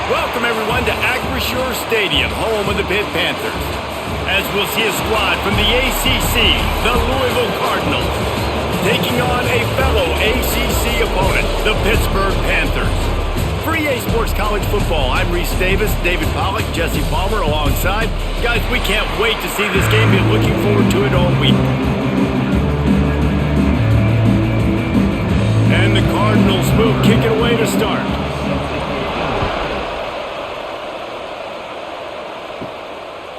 Welcome, everyone, to Acrisure Stadium, home of the Pitt Panthers. As we'll see a squad from the ACC, the Louisville Cardinals, taking on a fellow ACC opponent, the Pittsburgh Panthers. For EA Sports College Football, I'm Reese Davis, David Pollack, Jesse Palmer alongside. Guys, we can't wait to see this game. Been looking forward to it all week. And the Cardinals will kick it away to start.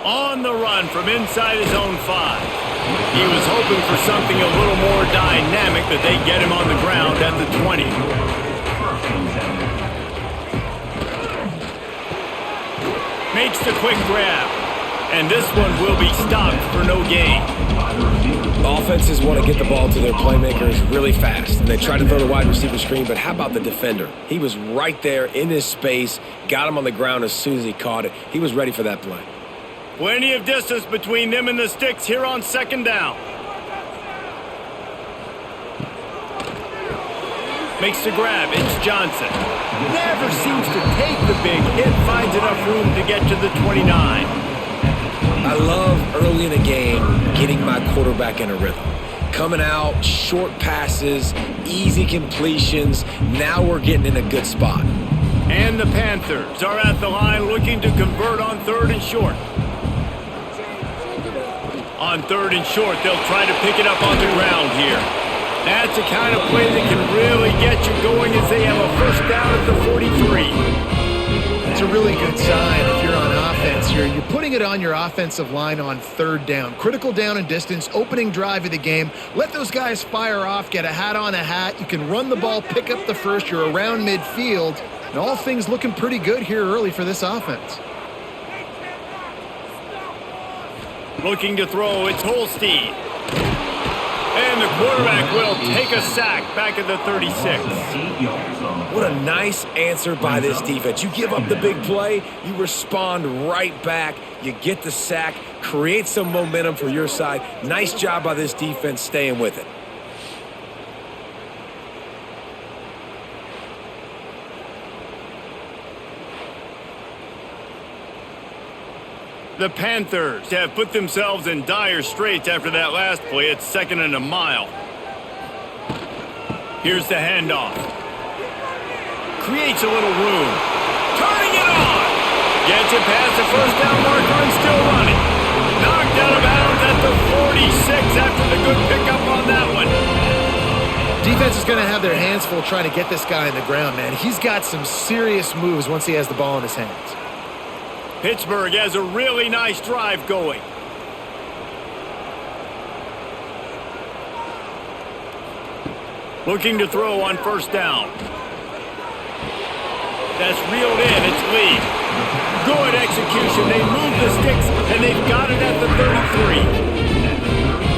On the run from inside his own 5. He was hoping for something a little more dynamic, but they get him on the ground at the 20. Makes the quick grab. And this one will be stopped for no gain. Offenses want to get the ball to their playmakers really fast, and they try to throw the wide receiver screen, but how about the defender? He was right there in his space, got him on the ground as soon as he caught it. He was ready for that play. Plenty of distance between them and the sticks here on second down. Makes the grab. It's Johnson. Never seems to take the big hit. Finds enough room to get to the 29. I love early in the game getting my quarterback in a rhythm. Coming out, short passes, easy completions. Now we're getting in a good spot. And the Panthers are at the line looking to convert on 3rd and short. On 3rd and short, they'll try to pick it up on the ground here. That's the kind of play that can really get you going as they have a first down at the 43. It's a really good sign if you're on offense here. You're putting it on your offensive line on 3rd down. Critical down and distance, opening drive of the game. Let those guys fire off, get a hat on a hat. You can run the ball, pick up the first. You're around midfield. And all things looking pretty good here early for this offense. Looking to throw, it's Holstein. And the quarterback will take a sack back at the 36. What a nice answer by this defense. You give up the big play, you respond right back, you get the sack, create some momentum for your side. Nice job by this defense staying with it. The Panthers have put themselves in dire straits after that last play. It's 2nd and a mile. Here's the handoff. Creates a little room. Turning it on. Gets it past the first down marker and still running. Knocked out of bounds at the 46 after the good pickup on that one. Defense is going to have their hands full trying to get this guy on the ground, man. He's got some serious moves once he has the ball in his hands. Pittsburgh has a really nice drive going. Looking to throw on 1st down. That's reeled in. It's Lee. Good execution. They move the sticks, and they've got it at the 33.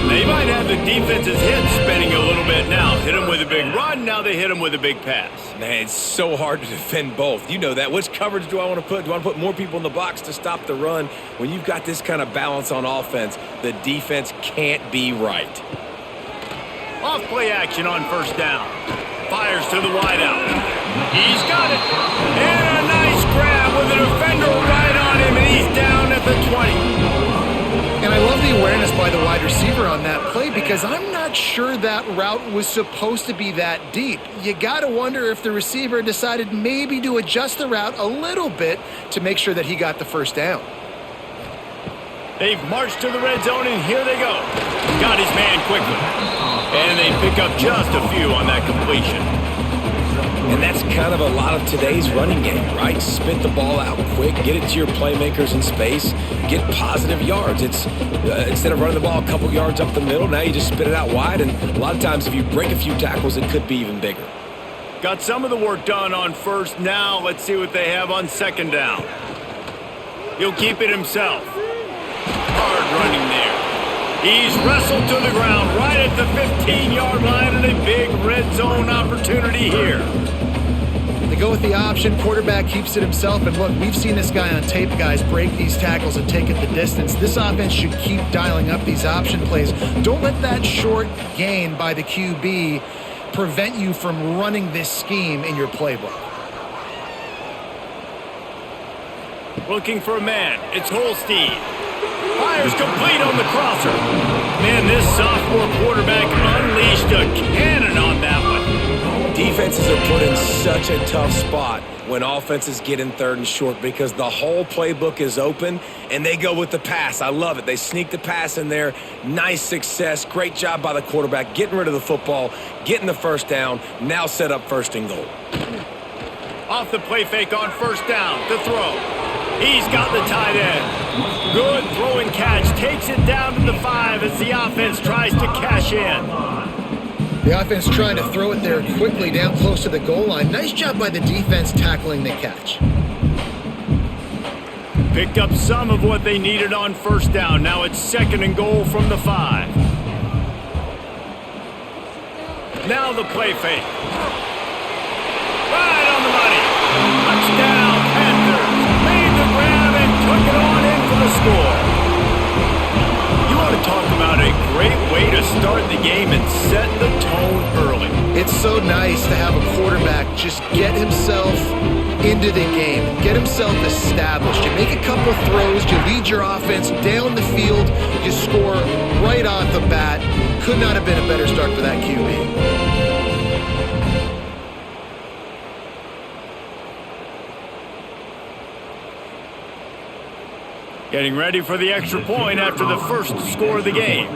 They might have the defense's head spinning a little bit now. Hit them with a big run. Now they hit them with a big pass. Man, it's so hard to defend both. You know that. Which coverage do I want to put? Do I want to put more people in the box to stop the run? When you've got this kind of balance on offense, the defense can't be right. Off play action on 1st down. Fires to the wideout. He's got it. And a nice grab with a defender right on him, and he's down at the 20. And I love the awareness by the wide receiver on that play because I'm not sure that route was supposed to be that deep. You got to wonder if the receiver decided maybe to adjust the route a little bit to make sure that he got the 1st down. They've marched to the red zone, and here they go. Got his man quickly. And they pick up just a few on that completion. And that's kind of a lot of today's running game, right? Spit the ball out quick, get it to your playmakers in space, get positive yards. It's instead of running the ball a couple yards up the middle, now you just spit it out wide, and a lot of times if you break a few tackles, it could be even bigger. Got some of the work done on 1st. Now let's see what they have on 2nd down. He'll keep it himself. Hard running there. He's wrestled to the ground right at the 15-yard line, and a big red zone opportunity here. They go with the option. Quarterback keeps it himself. And look, we've seen this guy on tape, guys, break these tackles and take it the distance. This offense should keep dialing up these option plays. Don't let that short gain by the QB prevent you from running this scheme in your playbook. Looking for a man. It's Holstein. Fires complete on the crosser. Man, this sophomore quarterback unleashed a cannon on that one. Defenses are put in such a tough spot when offenses get in third and short because the whole playbook is open and they go with the pass. I love it. They sneak the pass in there. Nice success. Great job by the quarterback getting rid of the football, getting the first down, now set up first and goal. Off the play fake on first down to throw. He's got the tight end. Good throwing catch. Takes it down to the 5 as the offense tries to cash in. The offense trying to throw it there quickly down close to the goal line. Nice job by the defense tackling the catch. Picked up some of what they needed on first down. Now it's second and goal from the 5. Now the play fake. Right on the money. Touchdown, Panthers. Made the grab and took it on in for the score. You want to talk about a great way to start the game and set the tone early. It's so nice to have a quarterback just get himself into the game, get himself established. You make a couple throws, you lead your offense down the field, you score right off the bat. Could not have been a better start for that QB. Getting ready for the extra point after the first score of the game.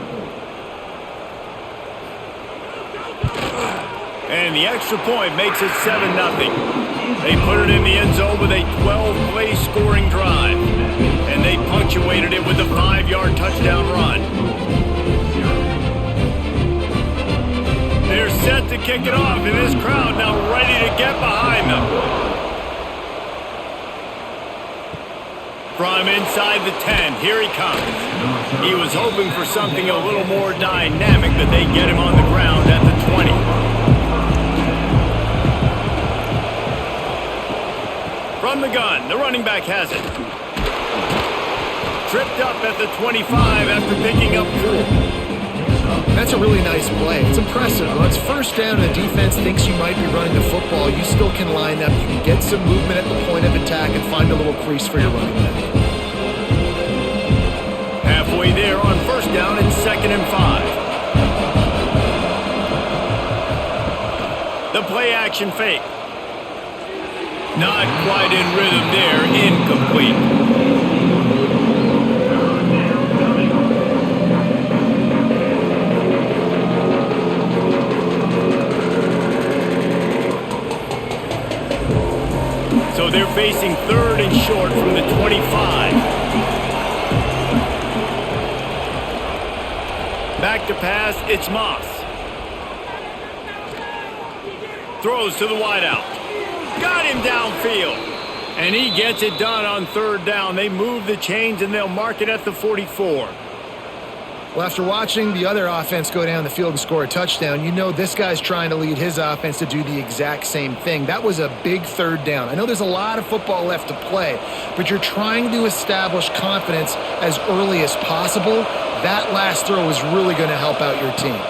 And the extra point makes it 7-0. They put it in the end zone with a 12-play scoring drive. And they punctuated it with a 5-yard touchdown run. They're set to kick it off, and this crowd now ready to get behind them. From inside the 10, here he comes. He was hoping for something a little more dynamic, but they get him on the ground at the 20. From the gun, the running back has it. Tripped up at the 25 after picking up 4. That's a really nice play. It's impressive. When it's first down and the defense thinks you might be running the football, you still can line up. You can get some movement at the point of attack and find a little crease for your running back. Halfway there on first down, it's 2nd and 5. The play action fake. Not quite in rhythm there, incomplete. So they're facing 3rd and short from the 25. Back to pass, it's Moss. Throws to the wideout. Got him downfield. And he gets it done on 3rd down. They move the chains and they'll mark it at the 44. Well, after watching the other offense go down the field and score a touchdown, you know this guy's trying to lead his offense to do the exact same thing. That was a big 3rd down. I know there's a lot of football left to play, but you're trying to establish confidence as early as possible. That last throw is really going to help out your team.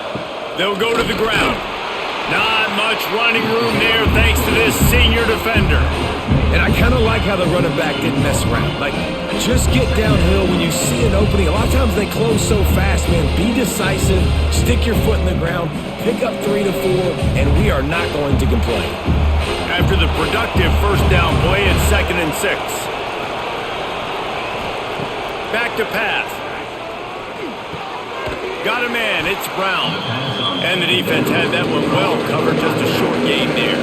They'll go to the ground. Not much running room there thanks to this senior defender. And I kind of like how the running back didn't mess around. Like, just get downhill when you see an opening. A lot of times they close so fast, man. Be decisive, stick your foot in the ground, pick up 3 to 4, and we are not going to complain. After the productive first down play, it's 2nd and 6. Back to pass. Got a man, it's Brown. And the defense had that one well covered, just a short gain there.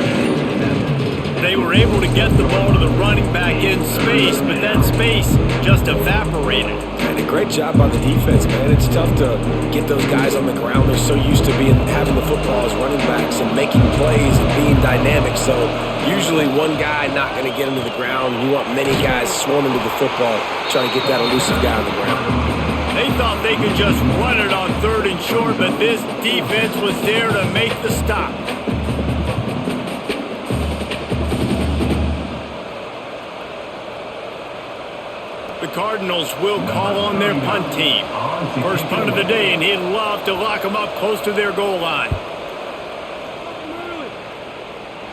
They were able to get the ball to the running back in space, but that space just evaporated. And a great job by the defense, man. It's tough to get those guys on the ground. They're so used to having the football as running backs and making plays and being dynamic. So usually one guy not going to get him to the ground. You want many guys swarming to the football, trying to get that elusive guy on the ground. They thought they could just run it on 3rd and short, but this defense was there to make the stop. The Cardinals will call on their punt team. First punt of the day, and he'd love to lock them up close to their goal line.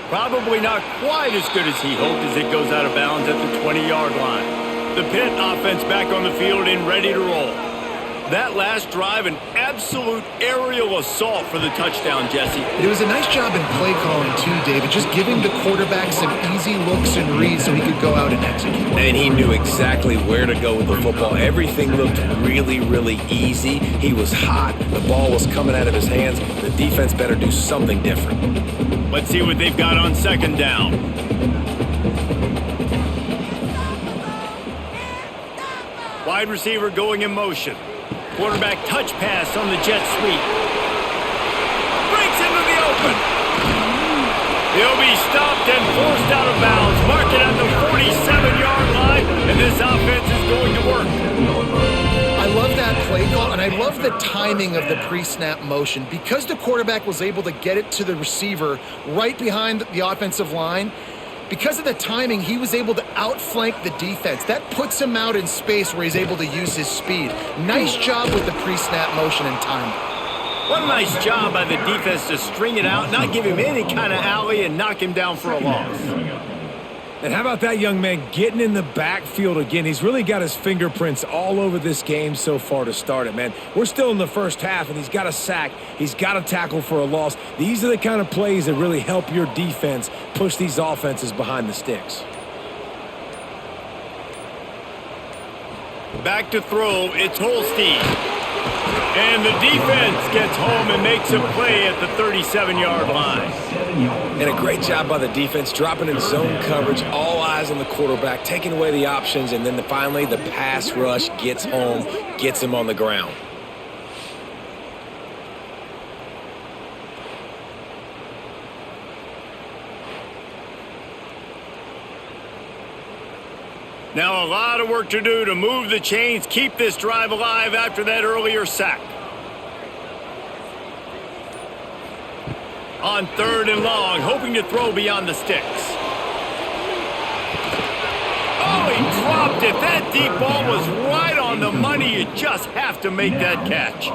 Probably not quite as good as he hoped as it goes out of bounds at the 20-yard line. The Pitt offense back on the field and ready to roll. That last drive, an absolute aerial assault for the touchdown, Jesse. It was a nice job in play calling too, David, just giving the quarterback some easy looks and reads so he could go out and execute. And he knew exactly where to go with the football. Everything looked really, really easy. He was hot. The ball was coming out of his hands. The defense better do something different. Let's see what they've got on second down. Wide receiver going in motion. Quarterback touch pass on the jet sweep. Breaks into the open. He'll be stopped and forced out of bounds. Mark it at the 47-yard line, and this offense is going to work. I love that play call, and I love the timing of the pre-snap motion. Because the quarterback was able to get it to the receiver right behind the offensive line, because of the timing, he was able to outflank the defense. That puts him out in space where he's able to use his speed. Nice job with the pre-snap motion and timing. What a nice job by the defense to string it out, not give him any kind of alley, and knock him down for a loss. And how about that young man getting in the backfield again? He's really got his fingerprints all over this game so far to start it, man. We're still in the first half, and he's got a sack. He's got a tackle for a loss. These are the kind of plays that really help your defense push these offenses behind the sticks. Back to throw, it's Holstein. And the defense gets home and makes a play at the 37-yard line. And a great job by the defense, dropping in zone coverage, all eyes on the quarterback, taking away the options, and then finally the pass rush gets home, gets him on the ground. Now a lot of work to do to move the chains, keep this drive alive after that earlier sack. On third and long, hoping to throw beyond the sticks. Oh, he dropped it. That deep ball was right on the money. You just have to make that catch.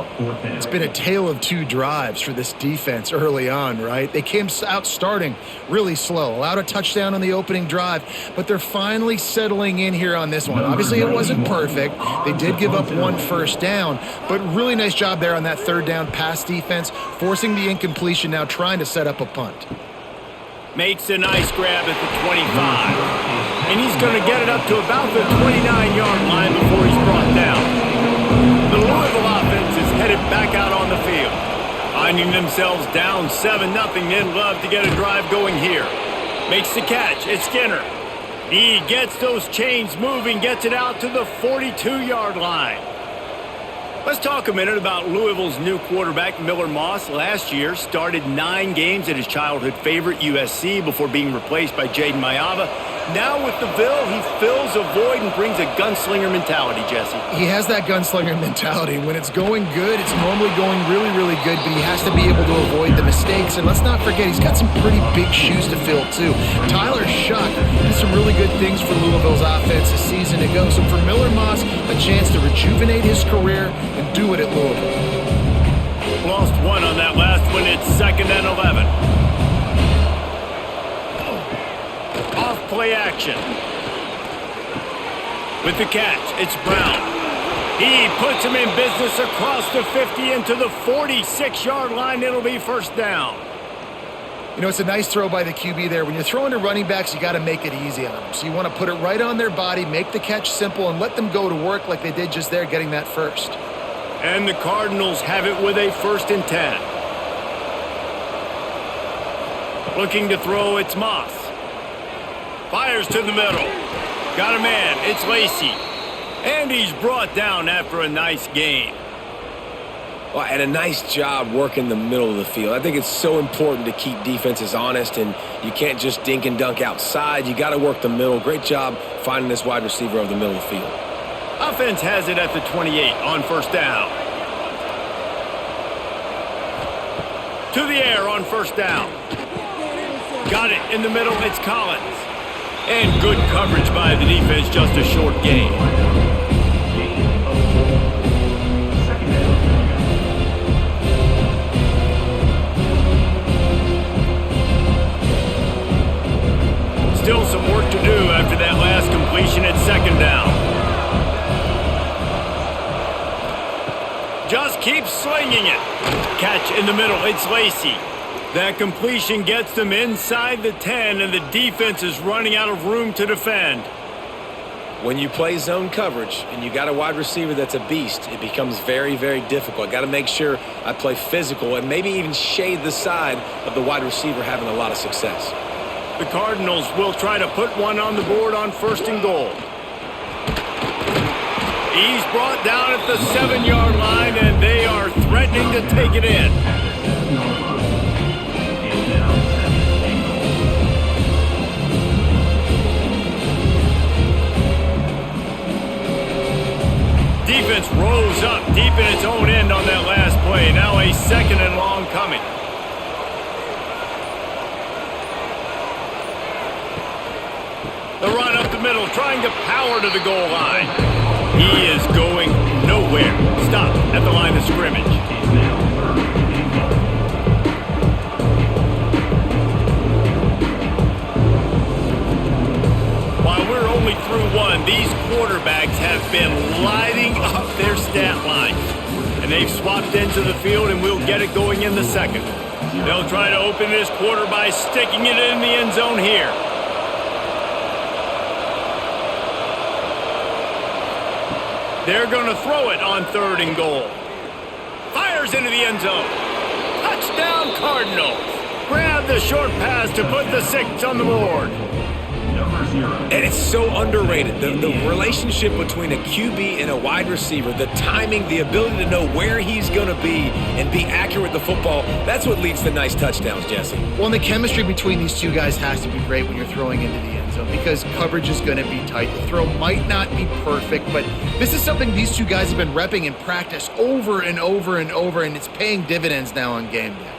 It's been a tale of two drives for this defense early on, right? They came out starting really slow, allowed a touchdown on the opening drive, but they're finally settling in here on this one. Obviously, it wasn't perfect. They did give up one first down, but really nice job there on that third down pass defense, forcing the incompletion, now trying to set up a punt. Makes a nice grab at the 25. And he's going to get it up to about the 29-yard line before he's brought down. The Louisville offense is headed back out on the field. Finding themselves down 7-0, they'd love to get a drive going here. Makes the catch. It's Skinner. He gets those chains moving, gets it out to the 42-yard line. Let's talk a minute about Louisville's new quarterback, Miller Moss. Last year, started 9 games at his childhood favorite, USC, before being replaced by Jaden Mayava. Now with the Ville, he fills a void and brings a gunslinger mentality, Jesse. He has that gunslinger mentality. When it's going good, it's normally going really, really good, but he has to be able to avoid the mistakes. And let's not forget, he's got some pretty big shoes to fill, too. Tyler Shuck did some really good things for Louisville's offense a season ago. So for Miller Moss, a chance to rejuvenate his career and do it at Louisville. Lost one on that last one. It's 2nd and 11. Off play action. With the catch, it's Brown. He puts him in business across the 50 into the 46-yard line. It'll be first down. You know, it's a nice throw by the QB there. When you're throwing to running backs, you got to make it easy on them. So you want to put it right on their body, make the catch simple, and let them go to work like they did just there, getting that first. And the Cardinals have it with a 1st and 10. Looking to throw, it's Moss. Fires to the middle. Got a man, it's Lacey. And he's brought down after a nice gain. Well, and a nice job working the middle of the field. I think it's so important to keep defenses honest, and you can't just dink and dunk outside. You got to work the middle. Great job finding this wide receiver over the middle of the field. Offense has it at the 28 on first down. To the air on first down. Got it in the middle, it's Collins. And good coverage by the defense, just a short gain. Still some work to do after that last completion at 2nd down. keeps slinging it. Catch in the middle. It's Lacey. That completion gets them inside the 10, and the defense is running out of room to defend. When you play zone coverage and you got a wide receiver that's a beast, it becomes very, very difficult. Got to make sure I play physical and maybe even shade the side of the wide receiver having a lot of success. The Cardinals will try to put one on the board on 1st and goal. He's brought down at the 7-yard line, and they are threatening to take it in. Defense rose up deep in its own end on that last play. Now a 2nd and long coming. The run up the middle, trying to power to the goal line. He is going nowhere. Stop at the line of scrimmage. While we're only through one, these quarterbacks have been lighting up their stat lines. And they've swapped into the field, and we'll get it going in the 2nd. They'll try to open this quarter by sticking it in the end zone here. They're going to throw it on 3rd and goal. Fires into the end zone. Touchdown, Cardinals. Grab the short pass to put the 6 on the board. And it's so underrated. The relationship between a QB and a wide receiver, the timing, the ability to know where he's going to be and be accurate with the football, that's what leads to nice touchdowns, Jesse. Well, and the chemistry between these two guys has to be great when you're throwing into the end zone because coverage is going to be tight. The throw might not be perfect, but this is something these two guys have been repping in practice over and over and over, and it's paying dividends now on game day.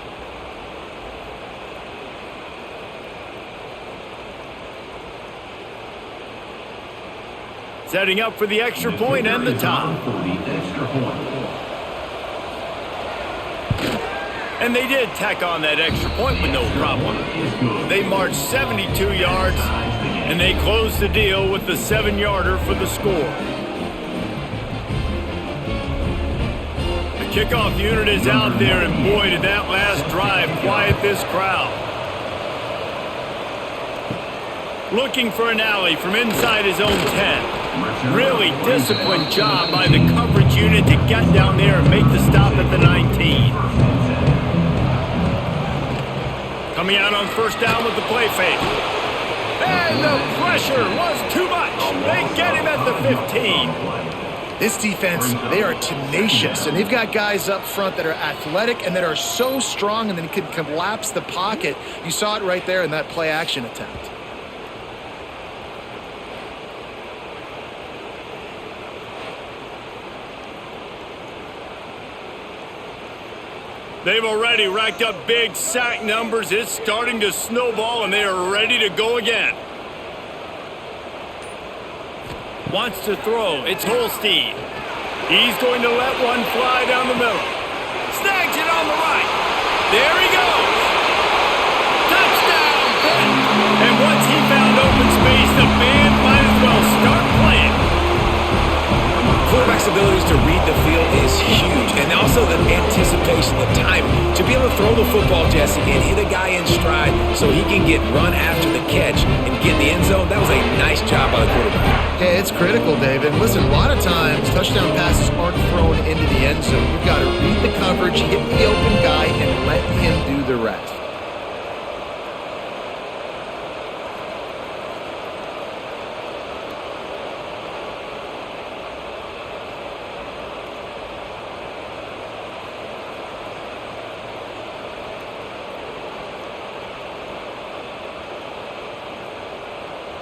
Setting up for the extra point and the top. And they did tack on that extra point with no problem. They marched 72 yards, and they closed the deal with the 7-yarder for the score. The kickoff unit is out there, and boy, did that last drive quiet this crowd. Looking for an alley from inside his own 10. Really disciplined job by the coverage unit to get down there and make the stop at the 19. Coming out on 1st down with the play fake. And the pressure was too much. They get him at the 15. This defense, they are tenacious, and they've got guys up front that are athletic and that are so strong and then can collapse the pocket. You saw it right there in that play action attempt. They've already racked up big sack numbers. It's starting to snowball, and they are ready to go again. Wants to throw. It's Holstein. He's going to let one fly down the middle. Snags it on the right. There he goes. Touchdown, Pitt. And once he found open space, the band might as well start playing. Quarterback's abilities to read the field is huge, and also the anticipation, the timing. To be able to throw the football, Jesse, and hit a guy in stride so he can get run after the catch and get in the end zone, that was a nice job by the quarterback. Yeah, it's critical, David. Listen, a lot of times touchdown passes aren't thrown into the end zone. You've got to read the coverage, hit the open guy, and let him do the rest.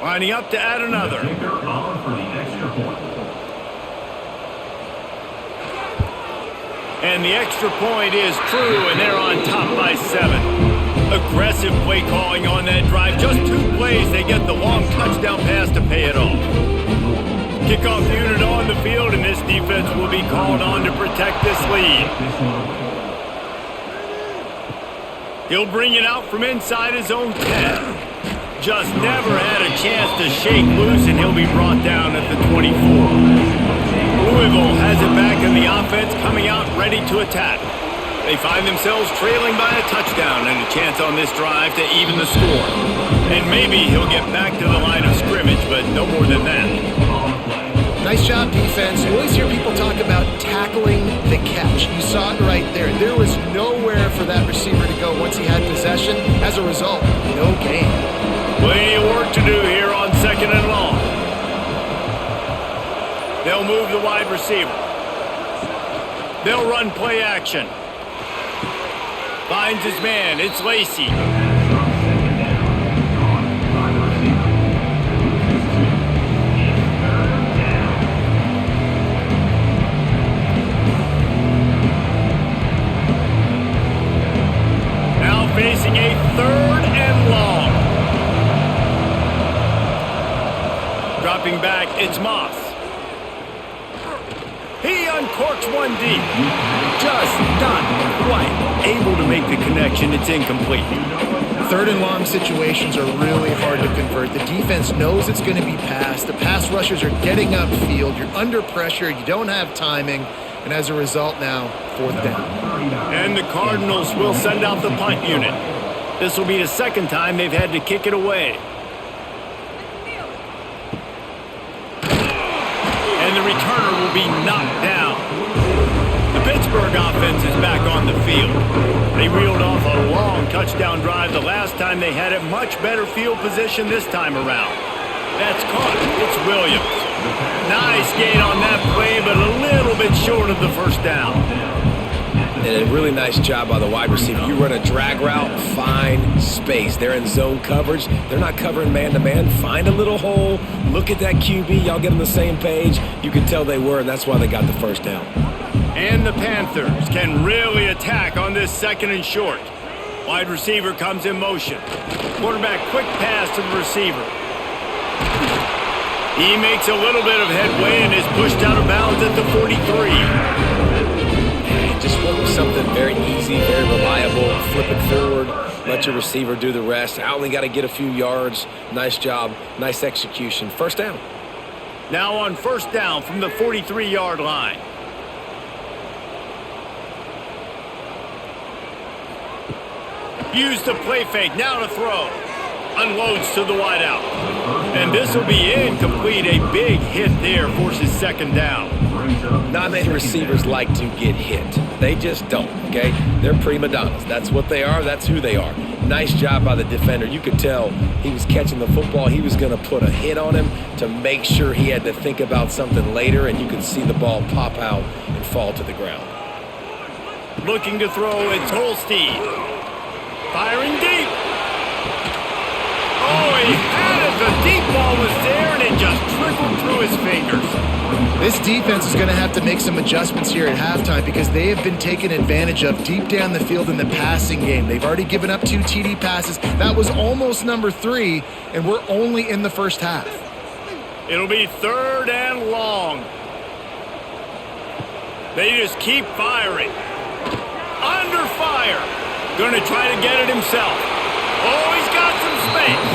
Lining up to add another. And the extra point is true, and they're on top by 7. Aggressive play calling on that drive. Just 2 plays, they get the long touchdown pass to pay it off. Kickoff unit on the field, and this defense will be called on to protect this lead. He'll bring it out from inside his own 10. Just never had a chance to shake loose, and he'll be brought down at the 24. Louisville has it back in the offense, coming out ready to attack. They find themselves trailing by a touchdown and a chance on this drive to even the score. And maybe he'll get back to the line of scrimmage, but no more than that. Nice job, defense. You always hear people talk about tackling the catch. You saw it right there. There was nowhere for that receiver to go once he had possession. As a result, no gain. Plenty of work to do here on 2nd and long. They'll move the wide receiver. They'll run play action. Finds his man. It's Lacey. Now facing a 3rd and long. Dropping back, it's Moss. He uncorks one deep. Just not quite able to make the connection. It's incomplete. 3rd and long situations are really hard to convert. The defense knows it's going to be passed. The pass rushers are getting upfield. You're under pressure. You don't have timing. And as a result now, 4th down. And the Cardinals will send out the punt unit. This will be the 2nd time they've had to kick it away. And the returner will be knocked down. The Pittsburgh offense is back on the field. They reeled off a long touchdown drive the last time they had it. Much better field position this time around. That's caught. It's Williams. Nice gain on that play, but a little bit short of the 1st down. And a really nice job by the wide receiver. You run a drag route, find space. They're in zone coverage. They're not covering man-to-man. Find a little hole. Look at that QB. Y'all get on the same page. You can tell they were, and that's why they got the 1st down. And the Panthers can really attack on this 2nd and short. Wide receiver comes in motion. Quarterback quick pass to the receiver. He makes a little bit of headway and is pushed out of bounds at the 43. Just went with something very easy, very reliable. Flip it forward, let your receiver do the rest. I only got to get a few yards. Nice job, nice execution. 1st down. Now on 1st down from the 43-yard line. Use the play fake, now to throw. Unloads to the wideout. And this will be incomplete. A big hit there forces 2nd down. Not many receivers like to get hit. They just don't, okay? They're prima donnas. That's what they are. That's who they are. Nice job by the defender. You could tell he was catching the football. He was going to put a hit on him to make sure he had to think about something later, and you could see the ball pop out and fall to the ground. Looking to throw, it's Holstein. Firing deep. Oh, he had it. The deep ball was there, and it just trickled through his fingers. This defense is going to have to make some adjustments here at halftime because they have been taken advantage of deep down the field in the passing game. They've already given up 2 TD passes. That was almost number 3, and we're only in the 1st half. It'll be 3rd and long. They just keep firing. Under fire. Going to try to get it himself. Oh, he's got some space.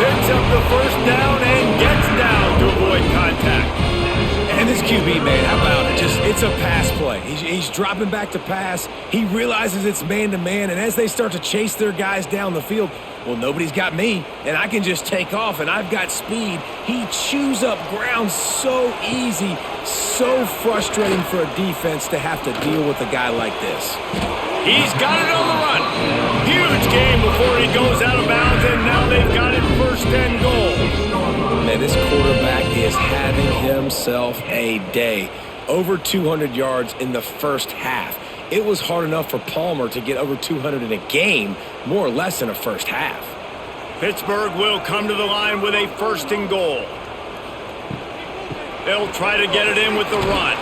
Picks up the 1st down and gets down to avoid contact. And this QB, man, how about it? It's a pass play. He's dropping back to pass. He realizes it's man-to-man, and as they start to chase their guys down the field, well, nobody's got me, and I can just take off, and I've got speed. He chews up ground so easy, so frustrating for a defense to have to deal with a guy like this. He's got it on the run. Huge game before he goes out of bounds, and now they've got it 1st and goal. Man, this quarterback is having himself a day. Over 200 yards in the 1st half. It was hard enough for Palmer to get over 200 in a game, more or less in a 1st half. Pittsburgh will come to the line with a 1st and goal. They'll try to get it in with the run.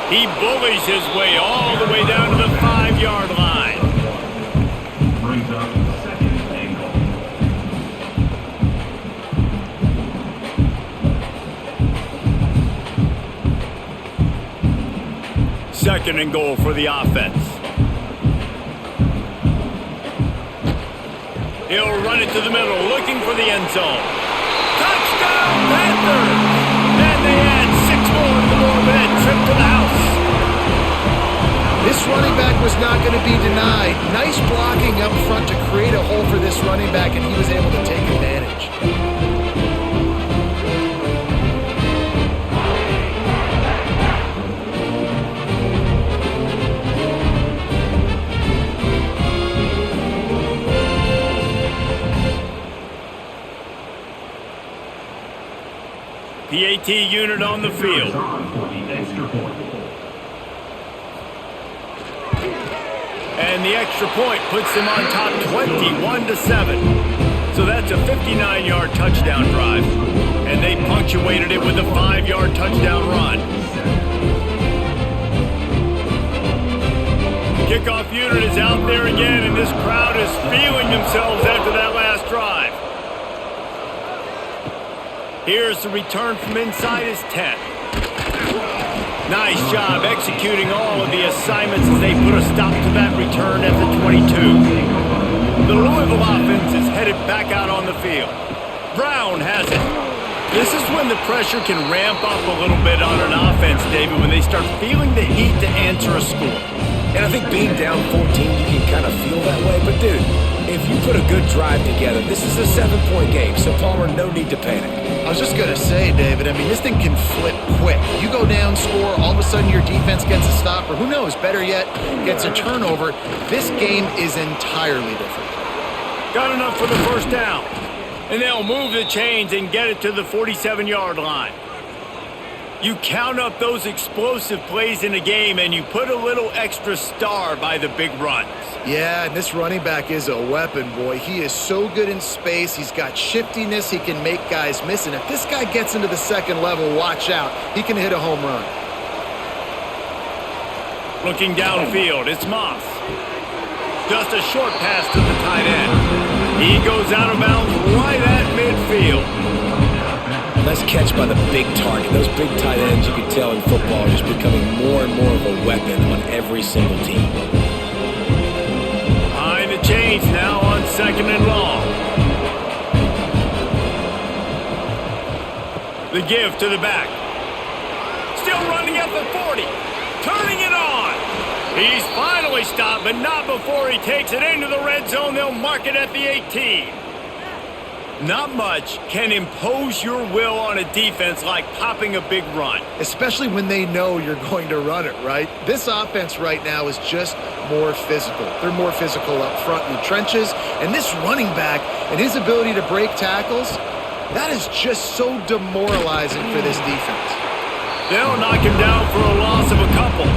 He bullies his way all the way down to the 5-yard line. Brings up 2nd and goal. 2nd and goal for the offense. He'll run it to the middle, looking for the end zone. Touchdown, Panthers! And they add 6 more to the board not going to be denied. Nice blocking up front to create a hole for this running back, and he was able to take advantage. PAT unit on the field. For the extra point. And the extra point puts them on top 21-7. So that's a 59-yard touchdown drive. And they punctuated it with a 5-yard touchdown run. Kickoff unit is out there again, and this crowd is feeling themselves after that last drive. Here's the return from inside his 10. Nice job executing all of the assignments as they put a stop to that return at the 22. The Louisville offense is headed back out on the field. Brown has it. This is when the pressure can ramp up a little bit on an offense, David, when they start feeling the heat to answer a score. And I think being down 14, you can kind of feel that way. But, dude, if you put a good drive together, this is a 7-point game, so, Palmer, no need to panic. I was just going to say, David, I mean, this thing can flip quick. You go down, score, all of a sudden your defense gets a stop, or who knows, better yet, gets a turnover. This game is entirely different. Got enough for the first down. And they'll move the chains and get it to the 47-yard line. You count up those explosive plays in a game, and you put a little extra star by the big runs. Yeah, and this running back is a weapon, boy. He is so good in space. He's got shiftiness. He can make guys miss. And if this guy gets into the second level, watch out. He can hit a home run. Looking downfield, it's Moss. Just a short pass to the tight end. He goes out of bounds right at midfield. Nice catch by the big target. Those big tight ends, you can tell in football, are just becoming more and more of a weapon on every single team. Behind the chains now on 2nd and long. The give to the back. Still running at the 40. Turning it on. He's finally stopped, but not before he takes it into the red zone. They'll mark it at the 18. Not much can impose your will on a defense like popping a big run. Especially when they know you're going to run it, right? This offense right now is just more physical. They're more physical up front in the trenches. And this running back and his ability to break tackles, that is just so demoralizing for this defense. They'll knock him down for a loss of a couple.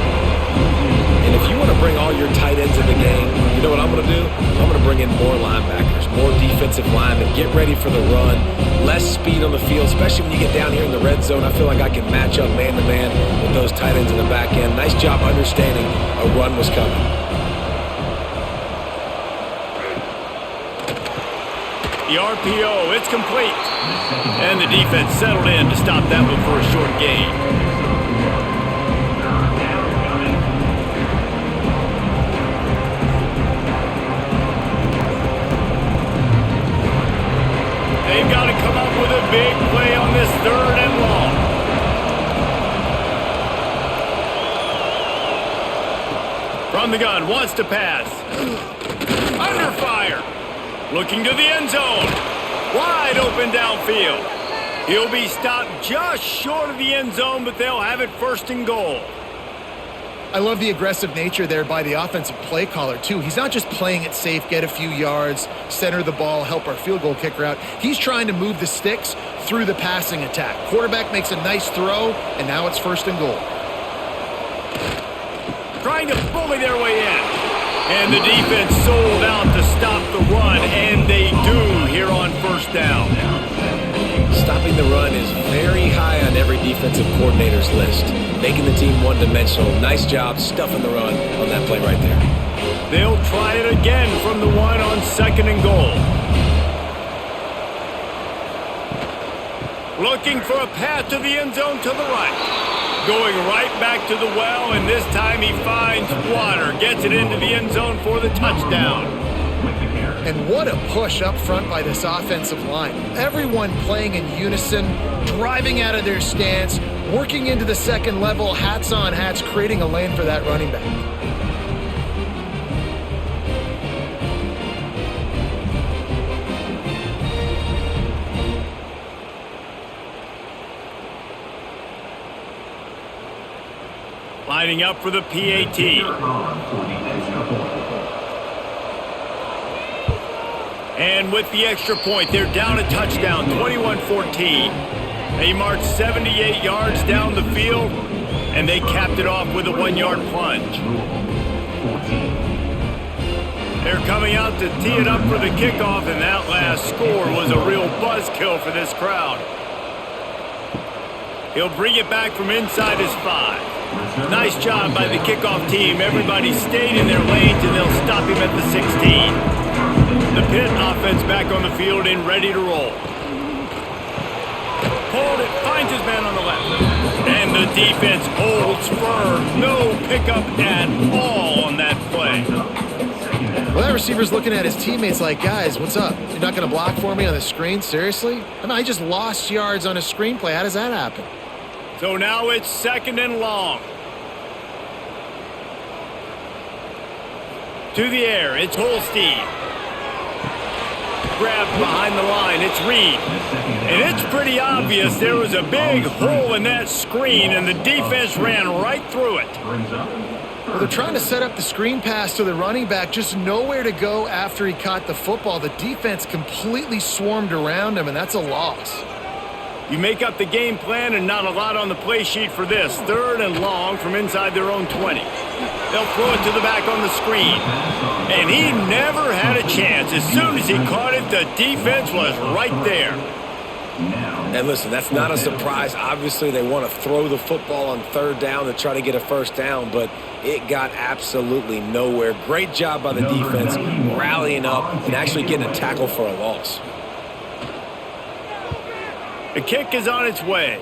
And if you want to bring all your tight ends in the game, you know what I'm going to do? I'm going to bring in more linebackers, more defensive linemen, get ready for the run, less speed on the field, especially when you get down here in the red zone. I feel like I can match up man-to-man with those tight ends in the back end. Nice job understanding a run was coming. The RPO, it's complete. And the defense settled in to stop that one for a short gain. They've got to come up with a big play on this 3rd and long. From the gun, wants to pass. Under fire. Looking to the end zone. Wide open downfield. He'll be stopped just short of the end zone, but they'll have it 1st and goal. I love the aggressive nature there by the offensive play caller, too. He's not just playing it safe, get a few yards, center the ball, help our field goal kicker out. He's trying to move the sticks through the passing attack. Quarterback makes a nice throw, and now it's 1st and goal. Trying to bully their way in. And the defense sold out to stop the run, and they do here on 1st down. Stopping the run is very high on every defensive coordinator's list. Making the team one-dimensional. Nice job stuffing the run on that play right there. They'll try it again from the 1 on 2nd and goal. Looking for a path to the end zone to the right. Going right back to the well, and this time he finds water. Gets it into the end zone for the touchdown. And what a push up front by this offensive line. Everyone playing in unison, driving out of their stance, working into the second level, hats on hats, creating a lane for that running back. Lining up for the PAT. Here on for the extra point. And with the extra point, they're down a touchdown, 21-14. They marched 78 yards down the field, and they capped it off with a 1-yard plunge. Louisville, 14. They're coming out to tee it up for the kickoff, and that last score was a real buzzkill for this crowd. He'll bring it back from inside his 5. Nice job by the kickoff team. Everybody stayed in their lanes, and they'll stop him at the 16. The Pitt offense back on the field and ready to roll. Hold it, finds his man on the left. And the defense holds firm. No pickup at all on that play. Well, that receiver's looking at his teammates like, guys, what's up? You're not going to block for me on the screen? Seriously? I mean, I just lost yards on a screenplay. How does that happen? So now it's 2nd and long. To the air, it's Holstein. Grabbed behind the line, it's Reed. And it's pretty obvious there was a big hole in that screen, and the defense ran right through it. Well, they're trying to set up the screen pass to the running back, just nowhere to go after he caught the football. The defense completely swarmed around him, and that's a loss. You make up the game plan and not a lot on the play sheet for this. 3rd and long from inside their own 20. They'll throw it to the back on the screen. And he never had a chance. As soon as he caught it, the defense was right there. And listen, that's not a surprise. Obviously, they want to throw the football on 3rd down to try to get a 1st down, but it got absolutely nowhere. Great job by the defense rallying up and actually getting a tackle for a loss. The kick is on its way.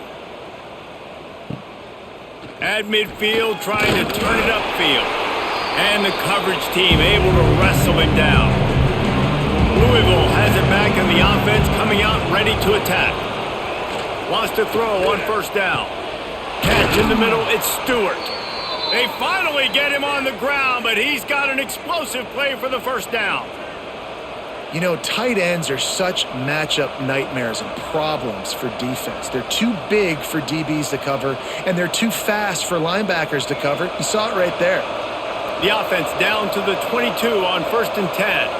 At midfield, trying to turn it upfield. And the coverage team able to wrestle it down. Louisville has it back in the offense, coming out ready to attack. Wants to throw on 1st down. Catch in the middle, it's Stewart. They finally get him on the ground, but he's got an explosive play for the 1st down. You know, tight ends are such matchup nightmares and problems for defense. They're too big for DBs to cover, and they're too fast for linebackers to cover. You saw it right there. The offense down to the 22 on 1st and 10.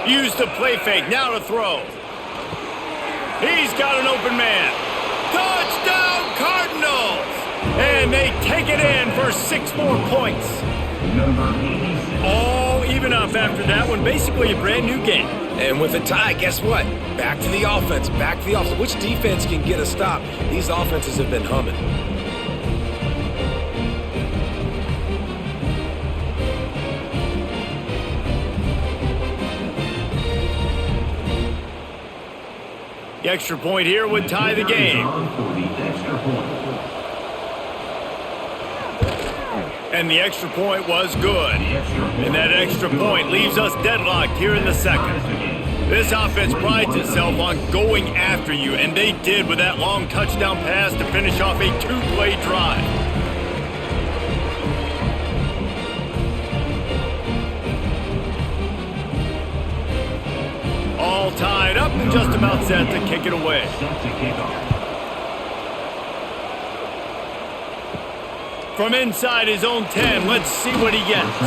Use the play fake, now to throw. He's got an open man. Touchdown Cardinals! And they take it in for 6 more points. Number 86. All even up after that one. Basically a brand new game. And with a tie, guess what? Back to the offense, back to the offense. Which defense can get a stop? These offenses have been humming. The extra point here would tie the game. And the extra point was good. And that extra point leaves us deadlocked here in the 2nd. This offense prides itself on going after you, and they did with that long touchdown pass to finish off a 2-play drive. All tied up and just about set to kick it away. From inside his own 10, let's see what he gets.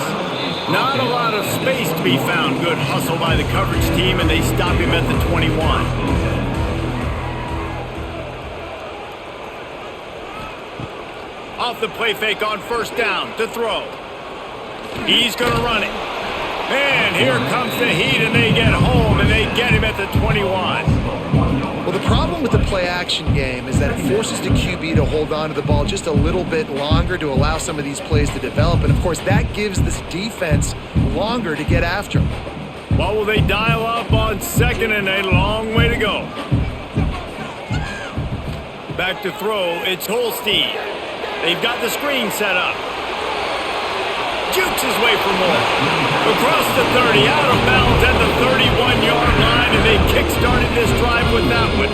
Not a lot of space to be found. Good hustle by the coverage team, and they stop him at the 21. Off the play fake on 1st down to throw. He's going to run it. And here comes the heat, and they get home, and they get him at the 21. Well, the problem with the play-action game is that it forces the QB to hold on to the ball just a little bit longer to allow some of these plays to develop. And, of course, that gives this defense longer to get after him. What will they dial up on 2nd and a long way to go? Back to throw, it's Holstein. They've got the screen set up. Jukes his way for more. Across the 30, out of bounds at the 31-yard line, and they kick-started this drive with that one.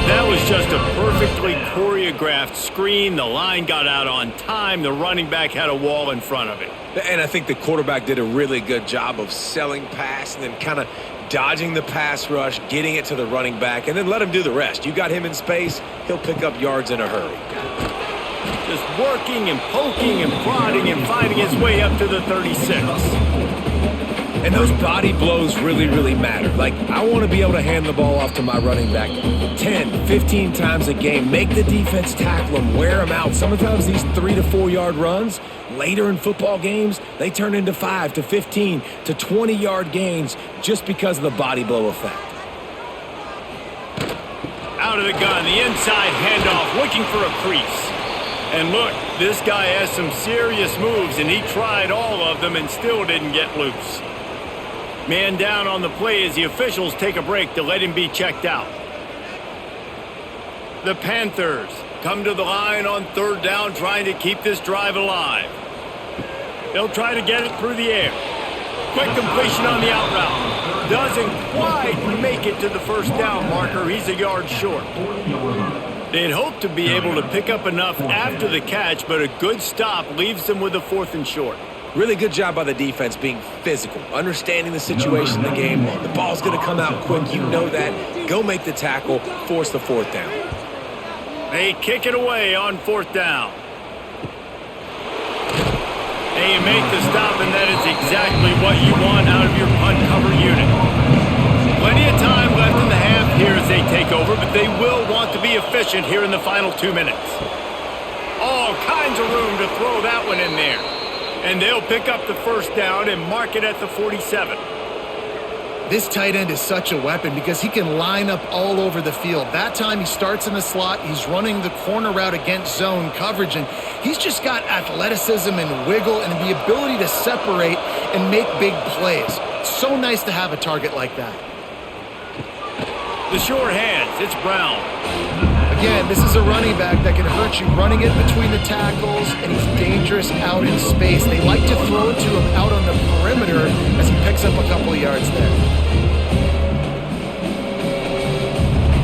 That was just a perfectly choreographed screen. The line got out on time. The running back had a wall in front of it. And I think the quarterback did a really good job of selling pass and then kind of dodging the pass rush, getting it to the running back, and then let him do the rest. You got him in space, he'll pick up yards in a hurry. Just working and poking and prodding and finding his way up to the 36. And those body blows really, really matter. Like, I want to be able to hand the ball off to my running back 10, 15 times a game. Make the defense tackle him, wear him out. Sometimes these 3 to 4 yard runs, later in football games, they turn into 5 to 15 to 20 yard gains just because of the body blow effect. Out of the gun, the inside handoff, looking for a crease. And look, this guy has some serious moves, and he tried all of them and still didn't get loose. Man down on the play as the officials take a break to let him be checked out. The Panthers come to the line on third down, trying to keep this drive alive. They'll try to get it through the air. Quick completion on the out route. Doesn't quite make it to the first down marker. He's a yard short. They'd hoped to be able to pick up enough after the catch, but a good stop leaves them with a 4th and short. Really good job by the defense being physical, understanding the situation in the game. The ball's going to come out quick. You know that. Go make the tackle, force the 4th down. They kick it away on 4th down. They make the stop, and that is exactly what you want out of your punt cover unit. Plenty of time left in the half here as they take over, but they will want to be efficient here in the final 2 minutes. All kinds of room to throw that one in there. And they'll pick up the first down and mark it at the 47. This tight end is such a weapon because he can line up all over the field. That time he starts in the slot. He's running the corner route against zone coverage, and he's just got athleticism and wiggle and the ability to separate and make big plays. So nice to have a target like that. The short hands, it's Brown. Again, this is a running back that can hurt you running it between the tackles, and he's dangerous out in space. They like to throw it to him out on the perimeter as he picks up a couple of yards there.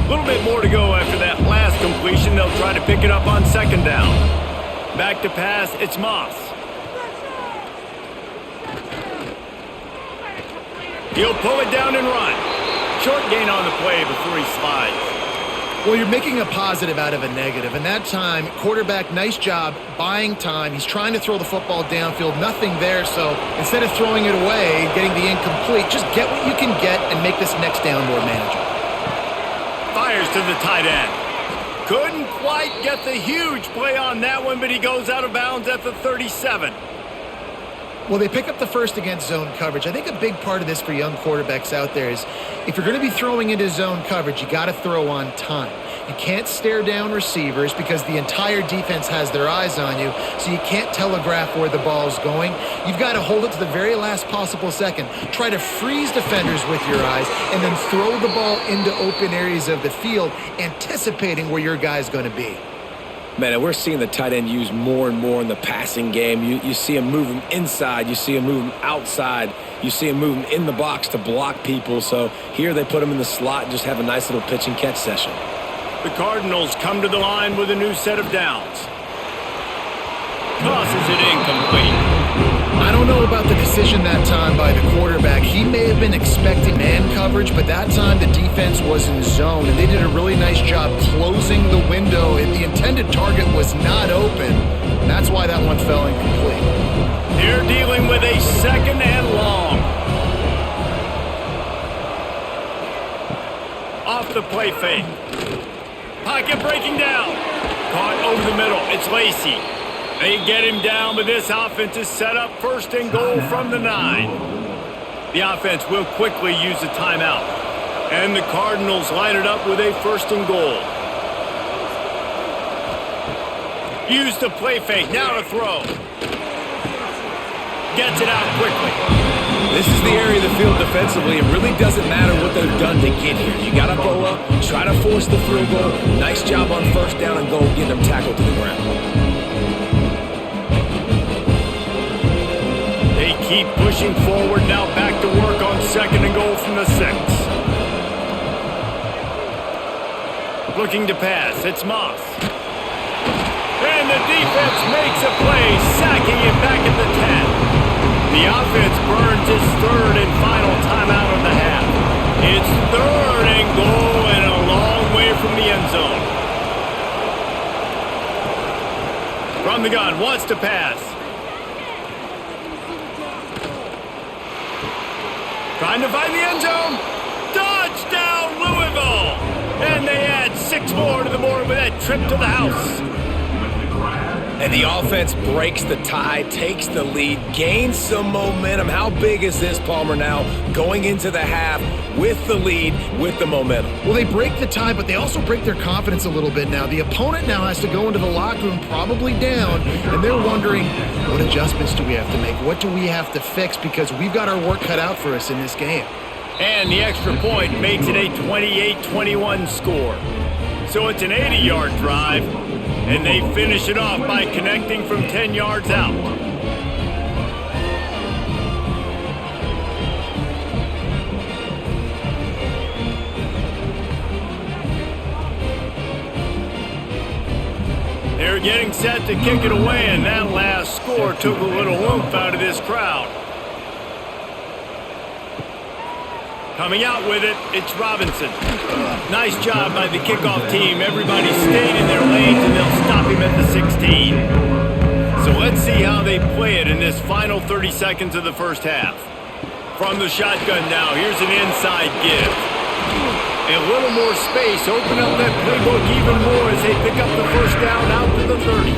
A little bit more to go after that last completion. They'll try to pick it up on 2nd down. Back to pass, it's Moss. He'll pull it down and run. Short gain on the play before he slides. Well, you're making a positive out of a negative, and that time, quarterback, nice job buying time. He's trying to throw the football downfield, nothing there, so instead of throwing it away, getting the incomplete, just get what you can get and make this next down more manageable. Fires to the tight end. Couldn't quite get the huge play on that one, but he goes out of bounds at the 37. Well, they pick up the first against zone coverage. I think a big part of this for young quarterbacks out there is if you're going to be throwing into zone coverage, you got to throw on time. You can't stare down receivers because the entire defense has their eyes on you, so you can't telegraph where the ball's going. You've got to hold it to the very last possible second. Try to freeze defenders with your eyes and then throw the ball into open areas of the field, anticipating where your guy's going to be. Man, and we're seeing the tight end used more and more in the passing game. You see him move him inside. You see him move him outside. You see him move him in the box to block people. So here they put him in the slot and just have a nice little pitch and catch session. The Cardinals come to the line with a new set of downs. Tosses it incomplete. I don't know about the decision that time by the quarterback. He may have been expecting man coverage, but that time the defense was in zone, and they did a really nice job closing the window. The intended target was not open, and that's why that one fell incomplete. They're dealing with a 2nd and long. Off the play fake. Pocket breaking down. Caught over the middle. It's Lacy. They get him down, but this offense is set up 1st and goal from the 9. The offense will quickly use a timeout. And the Cardinals line it up with a 1st and goal. Use the play fake. Now to throw. Gets it out quickly. This is the area of the field defensively. It really doesn't matter what they've done to get here. You got to go up, try to force the field goal. Nice job on 1st down and goal, getting them tackled to the ground. They keep pushing forward, now back to work on 2nd and goal from the 6. Looking to pass, it's Moss. And the defense makes a play, sacking it back at the 10. The offense burns its 3rd and final timeout of the half. From the gun, wants to pass. Trying to find the end zone. Touchdown, Louisville! And they add 6 more to the board with that trip to the house. And the offense breaks the tie, takes the lead, gains some momentum. How big is this, Palmer, now going into the half with the lead, with the momentum? Well, they break the tie, but they also break their confidence a little bit now. The opponent now has to go into the locker room probably down, and they're wondering, what adjustments do we have to make? What do we have to fix? Because we've got our work cut out for us in this game. And the extra point makes it a 28-21 score. So it's an 80-yard drive, and they finish it off by connecting from 10 yards out. They're getting set to kick it away, and that last score took a little oomph out of this crowd. Coming out with it, it's Robinson. Nice job by the kickoff team. Everybody stayed in their lanes, and they'll stop him at the 16. So let's see how they play it in this final 30 seconds of the first half. From the shotgun now, here's an inside give. A little more space, open up that playbook even more as they pick up the first down out to the 30.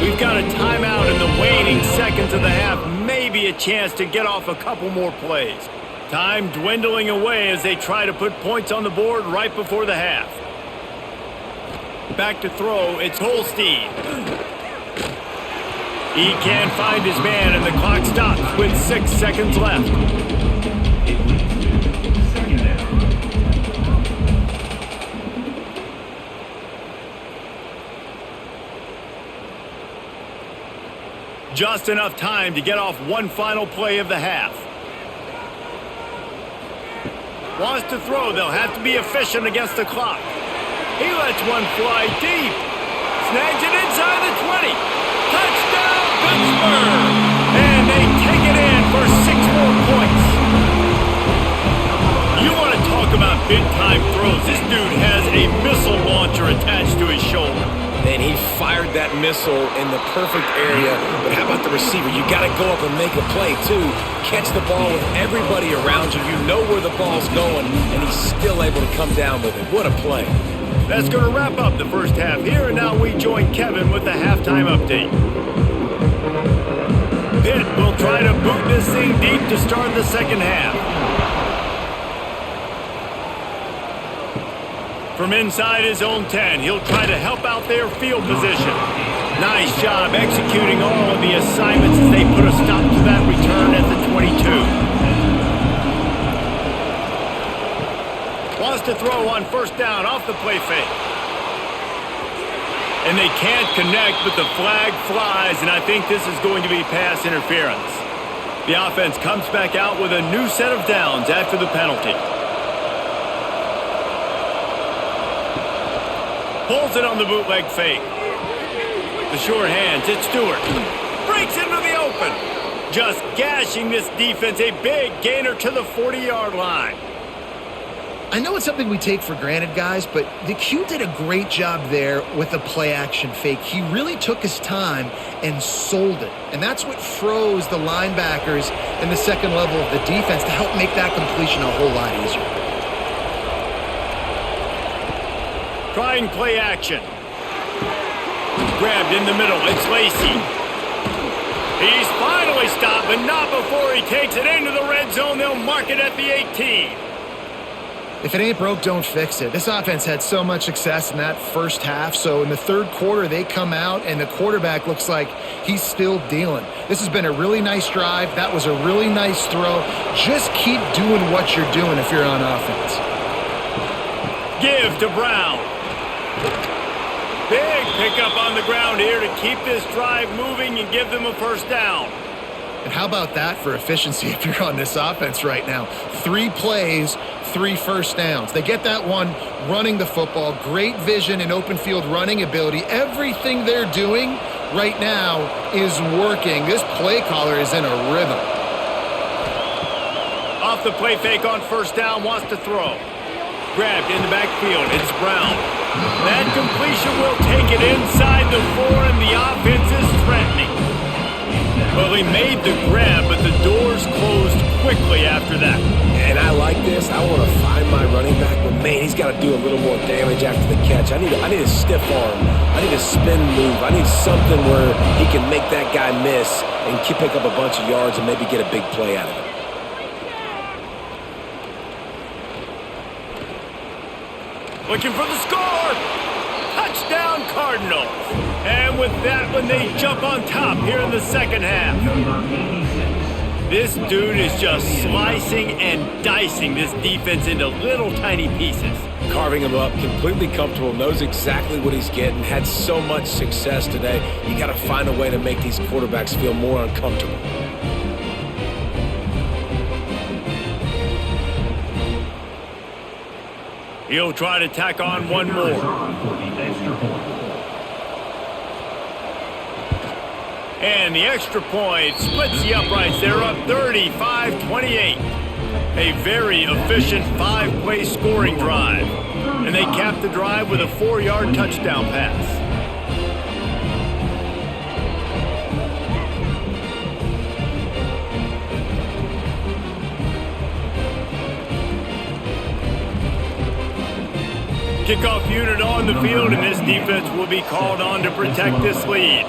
We've got a timeout in the waning seconds of the half, maybe a chance to get off a couple more plays. Time dwindling away as they try to put points on the board right before the half. Back to throw, it's Holstein. He can't find his man, and the clock stops with 6 seconds left. Second down. Just enough time to get off one final play of the half. Wants to throw. They'll have to be efficient against the clock. He lets one fly deep. Snags it inside the 20. Touchdown, Pittsburgh! And they take it in for 6 more points. You want to talk about big-time throws. This dude has a missile launcher attached to his shoulder. And he fired that missile in the perfect area. But how about the receiver? You got to go up and make a play, too. Catch the ball with everybody around you. You know where the ball's going, and he's still able to come down with it. What a play. That's going to wrap up the first half here, and now we join Kevin with the halftime update. Pitt will try to boot this thing deep to start the second half. From inside his own 10, he'll try to help out their field position. Nice job executing all of the assignments as they put a stop to that return at the 22. Wants to throw on first down off the play fake. And they can't connect, but the flag flies, and I think this is going to be pass interference. The offense comes back out with a new set of downs after the penalty. Pulls it on the bootleg fake. The short hands, it's Stewart. Breaks into the open. Just gashing this defense, a big gainer to the 40-yard line. I know it's something we take for granted, guys, but the Q did a great job there with the play-action fake. He really took his time and sold it. And that's what froze the linebackers in the second level of the defense to help make that completion a whole lot easier. Trying play action. Grabbed in the middle. It's Lacey. He's finally stopped, but not before he takes it into the red zone. They'll mark it at the 18. If it ain't broke, don't fix it. This offense had so much success in that first half, so in the third quarter, they come out, and the quarterback looks like he's still dealing. This has been a really nice drive. That was a really nice throw. Just keep doing what you're doing if you're on offense. Give to Brown. Big pickup on the ground here to keep this drive moving and give them a first down. And how about that for efficiency if you're on this offense right now? 3 plays, 3 first downs. They get that one running the football. Great vision and open field running ability. Everything they're doing right now is working. This play caller is in a rhythm. Off the play fake on first down, wants to throw. grabbed in the backfield. It's Brown. That completion will take it inside the 4, and the offense is threatening. Well, he made the grab, but the doors closed quickly after that. And I like this. I want to find my running back, but man, he's got to do a little more damage after the catch. I need a stiff arm. I need a spin move. I need something where he can make that guy miss and pick up a bunch of yards and maybe get a big play out of it. Looking for the score! Touchdown, Cardinals! And with that one, they jump on top here in the second half. This dude is just slicing and dicing this defense into little tiny pieces. Carving him up, completely comfortable, knows exactly what he's getting, had so much success today. You got to find a way to make these quarterbacks feel more uncomfortable. He'll try to tack on one more. And the extra point splits the uprights. They're up 35-28. A very efficient 5-play scoring drive. And they cap the drive with a 4-yard touchdown pass. Kickoff unit on the field, and this defense will be called on to protect this lead.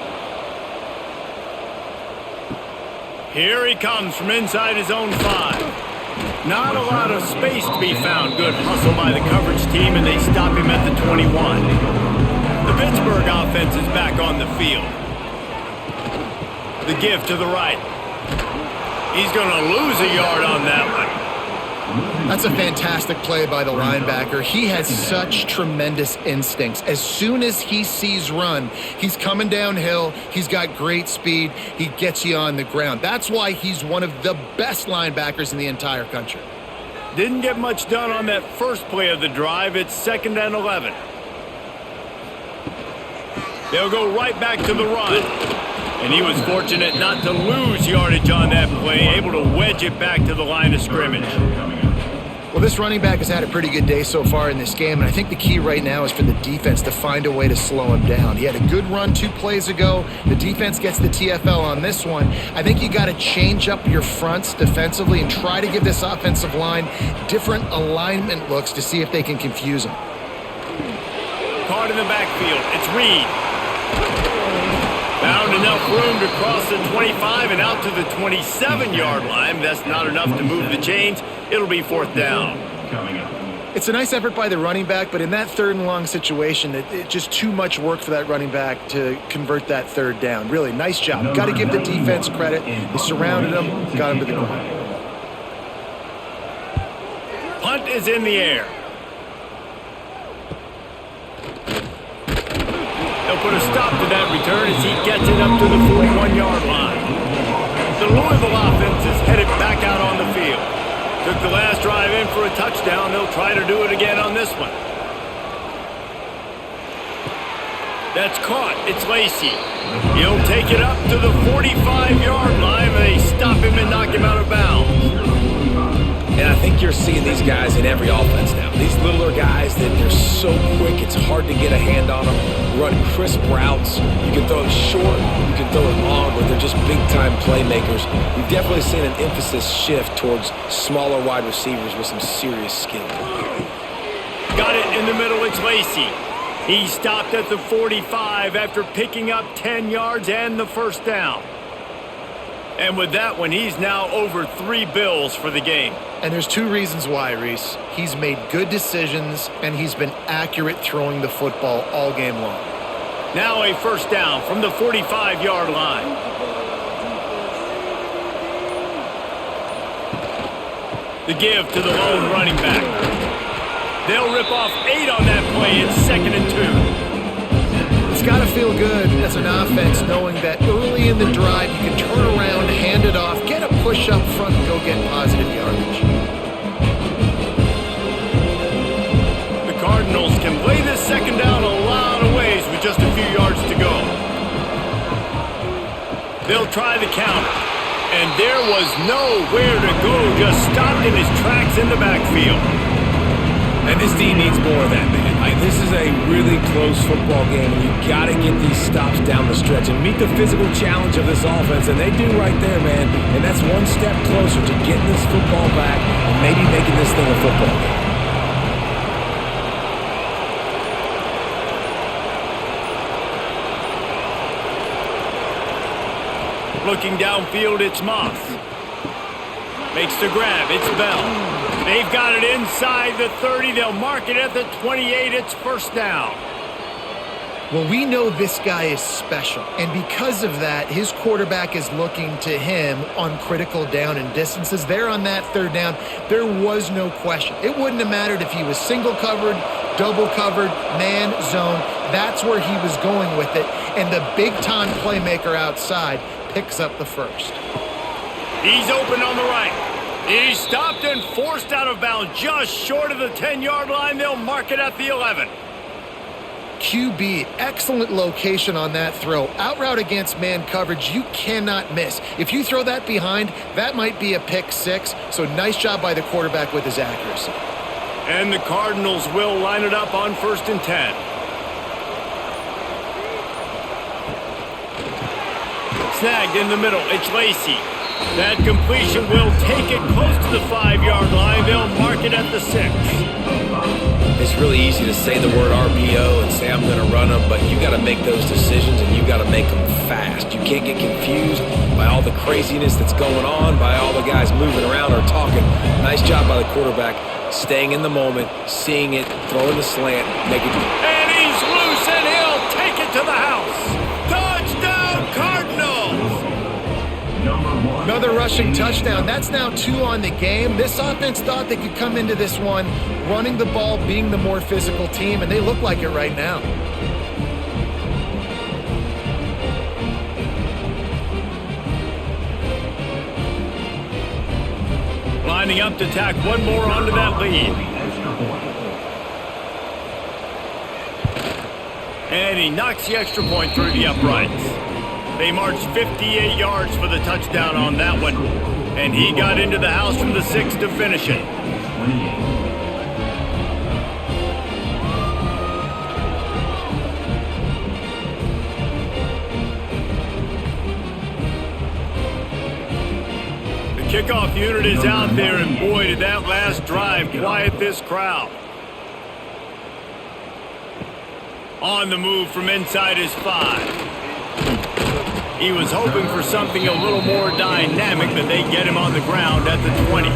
Here he comes from inside his own 5. Not a lot of space to be found. Good hustle by the coverage team, and they stop him at the 21. The Pittsburgh offense is back on the field. The give to the right. He's going to lose a yard on that one. That's a fantastic play by the linebacker. He has such tremendous instincts. As soon as he sees run, he's coming downhill. He's got great speed. He gets you on the ground. That's why he's one of the best linebackers in the entire country. Didn't get much done on that first play of the drive. It's 2nd and 11. They'll go right back to the run. And he was fortunate not to lose yardage on that play, able to wedge it back to the line of scrimmage. Well, this running back has had a pretty good day so far in this game, and I think the key right now is for the defense to find a way to slow him down. He had a good run 2 plays ago. The defense gets the TFL on this one. I think you got to change up your fronts defensively and try to give this offensive line different alignment looks to see if they can confuse him. Caught in the backfield. It's Reed. Found enough room to cross the 25 and out to the 27-yard line. That's not enough to move the chains. It'll be 4th down. It's a nice effort by the running back, but in that 3rd and long situation, it's just too much work for that running back to convert that 3rd down. Really, nice job. Got to give the defense credit. They surrounded him, got him to the ground. Punt is in the air. They'll put a stop to that return as he gets it up to the 41-yard line. The Louisville offense is headed back out on the field. Took the last drive in for a touchdown. They'll try to do it again on this one. That's caught. It's Lacey. He'll take it up to the 45-yard line. They stop him and knock him out of bounds. And I think you're seeing these guys in every offense now. These littler guys, that they're so quick, it's hard to get a hand on them. Run crisp routes. You can throw it short, you can throw it long, but they're just big-time playmakers. You've definitely seen an emphasis shift towards smaller wide receivers with some serious skill. Got it in the middle. It's Lacey. He stopped at the 45 after picking up 10 yards and the 1st down. And with that one, he's now over 3 bills for the game. And there's 2 reasons why, Reese. He's made good decisions, and he's been accurate throwing the football all game long. Now a 1st down from the 45-yard line. The give to the lone running back. They'll rip off 8 on that play. It's 2nd and 2. It's got to feel good as an offense knowing that early in the drive you can turn around, hand it off, get a push up front, and go get positive yardage. The Cardinals can play this 2nd down a lot of ways with just a few yards to go. They'll try the counter. And there was nowhere to go, just stopped in his tracks in the backfield. And this team needs more of that, man. This is a really close football game, and you got to get these stops down the stretch and meet the physical challenge of this offense, and they do right there, man. And that's one step closer to getting this football back and maybe making this thing a football game. Looking downfield, it's Moss. Makes the grab, it's Bell. They've got it inside the 30. They'll mark it at the 28. It's first down. Well, we know this guy is special, and because of that, his quarterback is looking to him on critical down and distances. There on that third down, there was no question. It wouldn't have mattered if he was single covered, double covered, man, zone. That's where he was going with it, and the big-time playmaker outside picks up the first. He's open on the right. He's stopped and forced out of bounds just short of the 10-yard line. They'll mark it at the 11. QB, excellent location on that throw. Out route against man coverage, you cannot miss. If you throw that behind, that might be a pick six. So nice job by the quarterback with his accuracy. And the Cardinals will line it up on 1st and 10. Snagged in the middle, it's Lacy. That completion will take it close to the 5-yard line. They'll mark it at the 6. It's really easy to say the word RPO and say I'm going to run them, but you got to make those decisions and you got to make them fast. You can't get confused by all the craziness that's going on, by all the guys moving around or talking. Nice job by the quarterback, staying in the moment, seeing it, throwing the slant, making it. And he's loose and he'll take it to the house. Touchdown, Cardinals! Another rushing touchdown. That's now 2 on the game. This offense thought they could come into this one running the ball, being the more physical team, and they look like it right now. Lining up to tack one more onto that lead. And he knocks the extra point through the uprights. They marched 58 yards for the touchdown on that one. And he got into the house from the 6 to finish it. 28. Kickoff unit is out there, and boy, did that last drive quiet this crowd. On the move from inside his 5. He was hoping for something a little more dynamic, but they get him on the ground at the 20.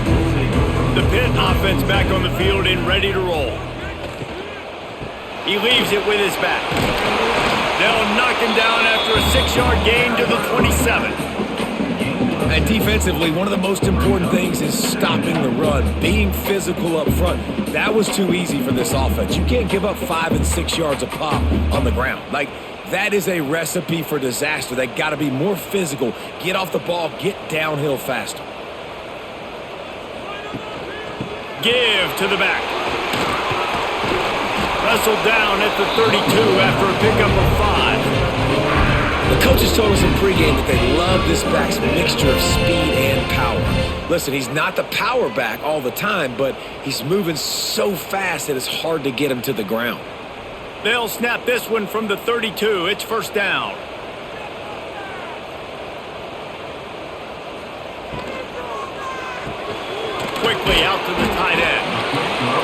The Pitt offense back on the field and ready to roll. He leaves it with his back. They'll knock him down after a 6-yard gain to the 27. And defensively, one of the most important things is stopping the run, being physical up front. That was too easy for this offense. You can't give up 5 and 6 yards a pop on the ground. That is a recipe for disaster. They got to be more physical, get off the ball, get downhill faster. Give to the back. Wrestled down at the 32 after a pickup of 5. The coaches told us in pregame that they love this back's mixture of speed and power. Listen, he's not the power back all the time, but he's moving so fast that it's hard to get him to the ground. They'll snap this one from the 32. It's first down. Quickly out to the tight end.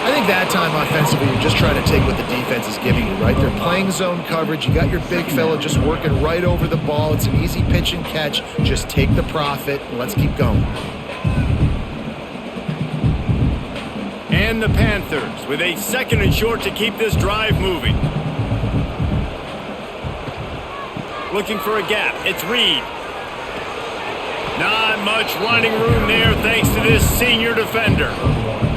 I think that time offensively, you're just trying to take what the defense is giving you, right? They're playing zone coverage. You got your big fella just working right over the ball. It's an easy pitch and catch. Just take the profit and let's keep going. And the Panthers with a 2nd and short to keep this drive moving. Looking for a gap. It's Reed. Not much running room there thanks to this senior defender.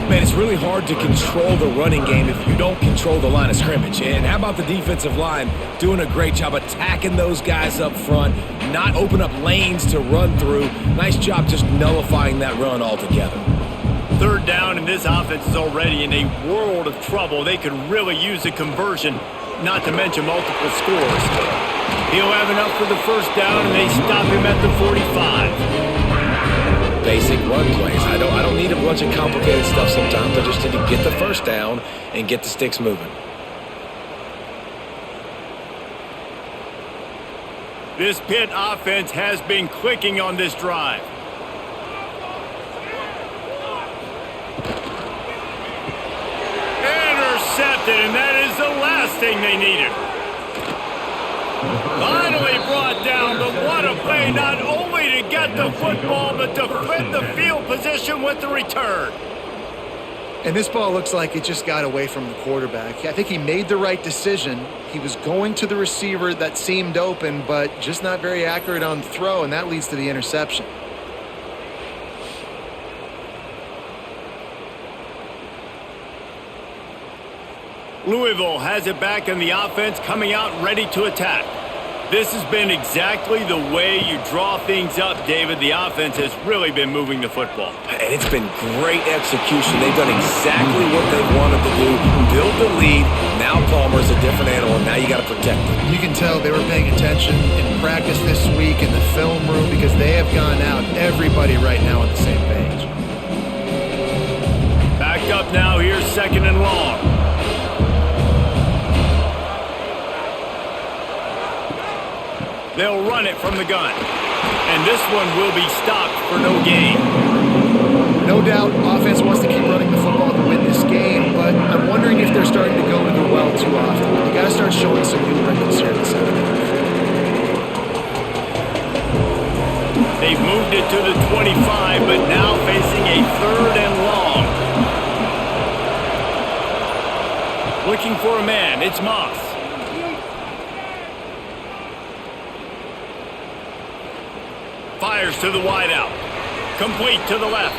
Man, it's really hard to control the running game if you don't control the line of scrimmage. And how about the defensive line doing a great job attacking those guys up front, not open up lanes to run through. Nice job just nullifying that run altogether. 3rd down, and this offense is already in a world of trouble. They could really use a conversion, not to mention multiple scores. He'll have enough for the first down, and they stop him at the 45. basic run plays. I don't need a bunch of complicated stuff sometimes. I just need to get the first down and get the sticks moving. This Pitt offense has been clicking on this drive. Intercepted, and that is the last thing they needed. Finally brought down, but what a play, not only to get the football, but to flip the field position with the return. And this ball looks like it just got away from the quarterback. I think he made the right decision. He was going to the receiver that seemed open, but just not very accurate on the throw, and that leads to the interception. Louisville has it back in the offense, coming out ready to attack. This has been exactly the way you draw things up, David. The offense has really been moving the football. And it's been great execution. They've done exactly what they wanted to do. Build the lead. Now Palmer's a different animal, and now you got to protect him. You can tell they were paying attention in practice this week in the film room because they have gone out, everybody right now on the same page. Back up now, here's 2nd and long. They'll run it from the gun. And this one will be stopped for no gain. No doubt, offense wants to keep running the football to win this game, but I'm wondering if they're starting to go to the well too often. You got to start showing some humor here in the second half. They've moved it to the 25, but now facing a 3rd and long. Looking for a man, it's Moss. Fires to the wideout. Complete to the left.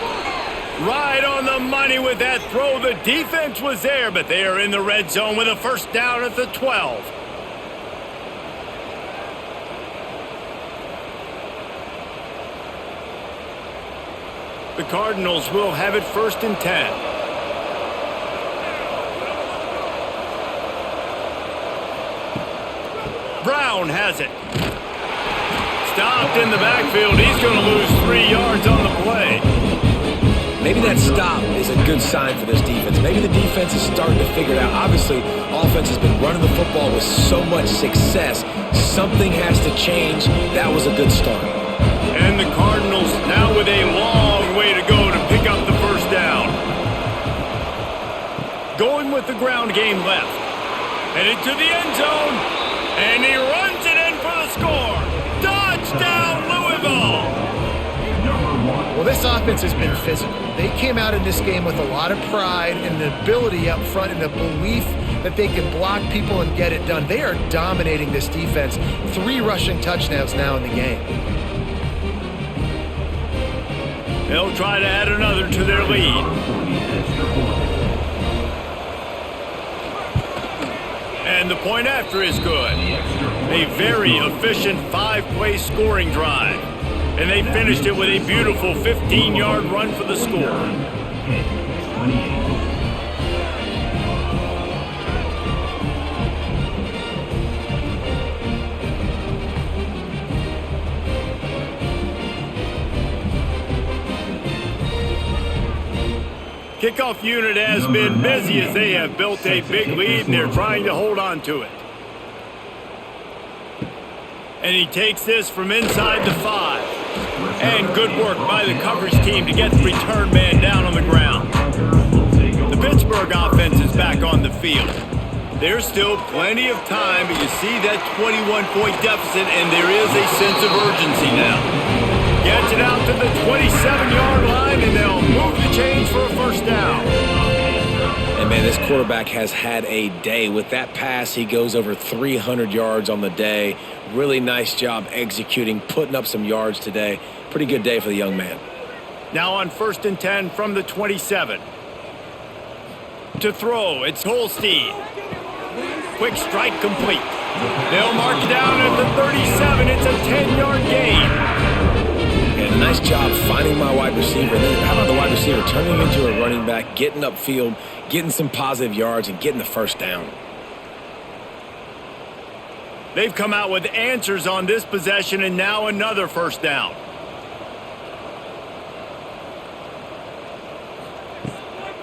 Right on the money with that throw. The defense was there, but they are in the red zone with a 1st down at the 12. The Cardinals will have it 1st and 10. Brown has it. Stopped in the backfield. He's going to lose 3 yards on the play. Maybe that stop is a good sign for this defense. Maybe the defense is starting to figure it out. Obviously, offense has been running the football with so much success. Something has to change. That was a good start. And the Cardinals now with a long way to go to pick up the 1st down. Going with the ground game left. Headed to the end zone. And he runs it in for the score. Touchdown, Louisville! Well, this offense has been physical. They came out in this game with a lot of pride and the ability up front and the belief that they can block people and get it done. They are dominating this defense. 3 rushing touchdowns now in the game. They'll try to add another to their lead. And the point after is good. A very efficient 5-play scoring drive. And they finished it with a beautiful 15-yard run for the score. Kickoff unit has been busy as they have built a big lead and they're trying to hold on to it. And he takes this from inside the 5. And good work by the coverage team to get the return man down on the ground. The Pittsburgh offense is back on the field. There's still plenty of time, but you see that 21-point deficit, and there is a sense of urgency now. Gets it out to the 27-yard line, and they'll move the chains for a 1st down. And, man, this quarterback has had a day. With that pass, he goes over 300 yards on the day. Really nice job executing, putting up some yards today. Pretty good day for the young man. Now on 1st and 10 from the 27. To throw, it's Holstein. Quick strike complete. They'll mark down at the 37. It's a 10-yard gain. And a nice job finding my wide receiver. And then how about the wide receiver turning into a running back, getting upfield, getting some positive yards, and getting the 1st down. They've come out with answers on this possession, and now another 1st down.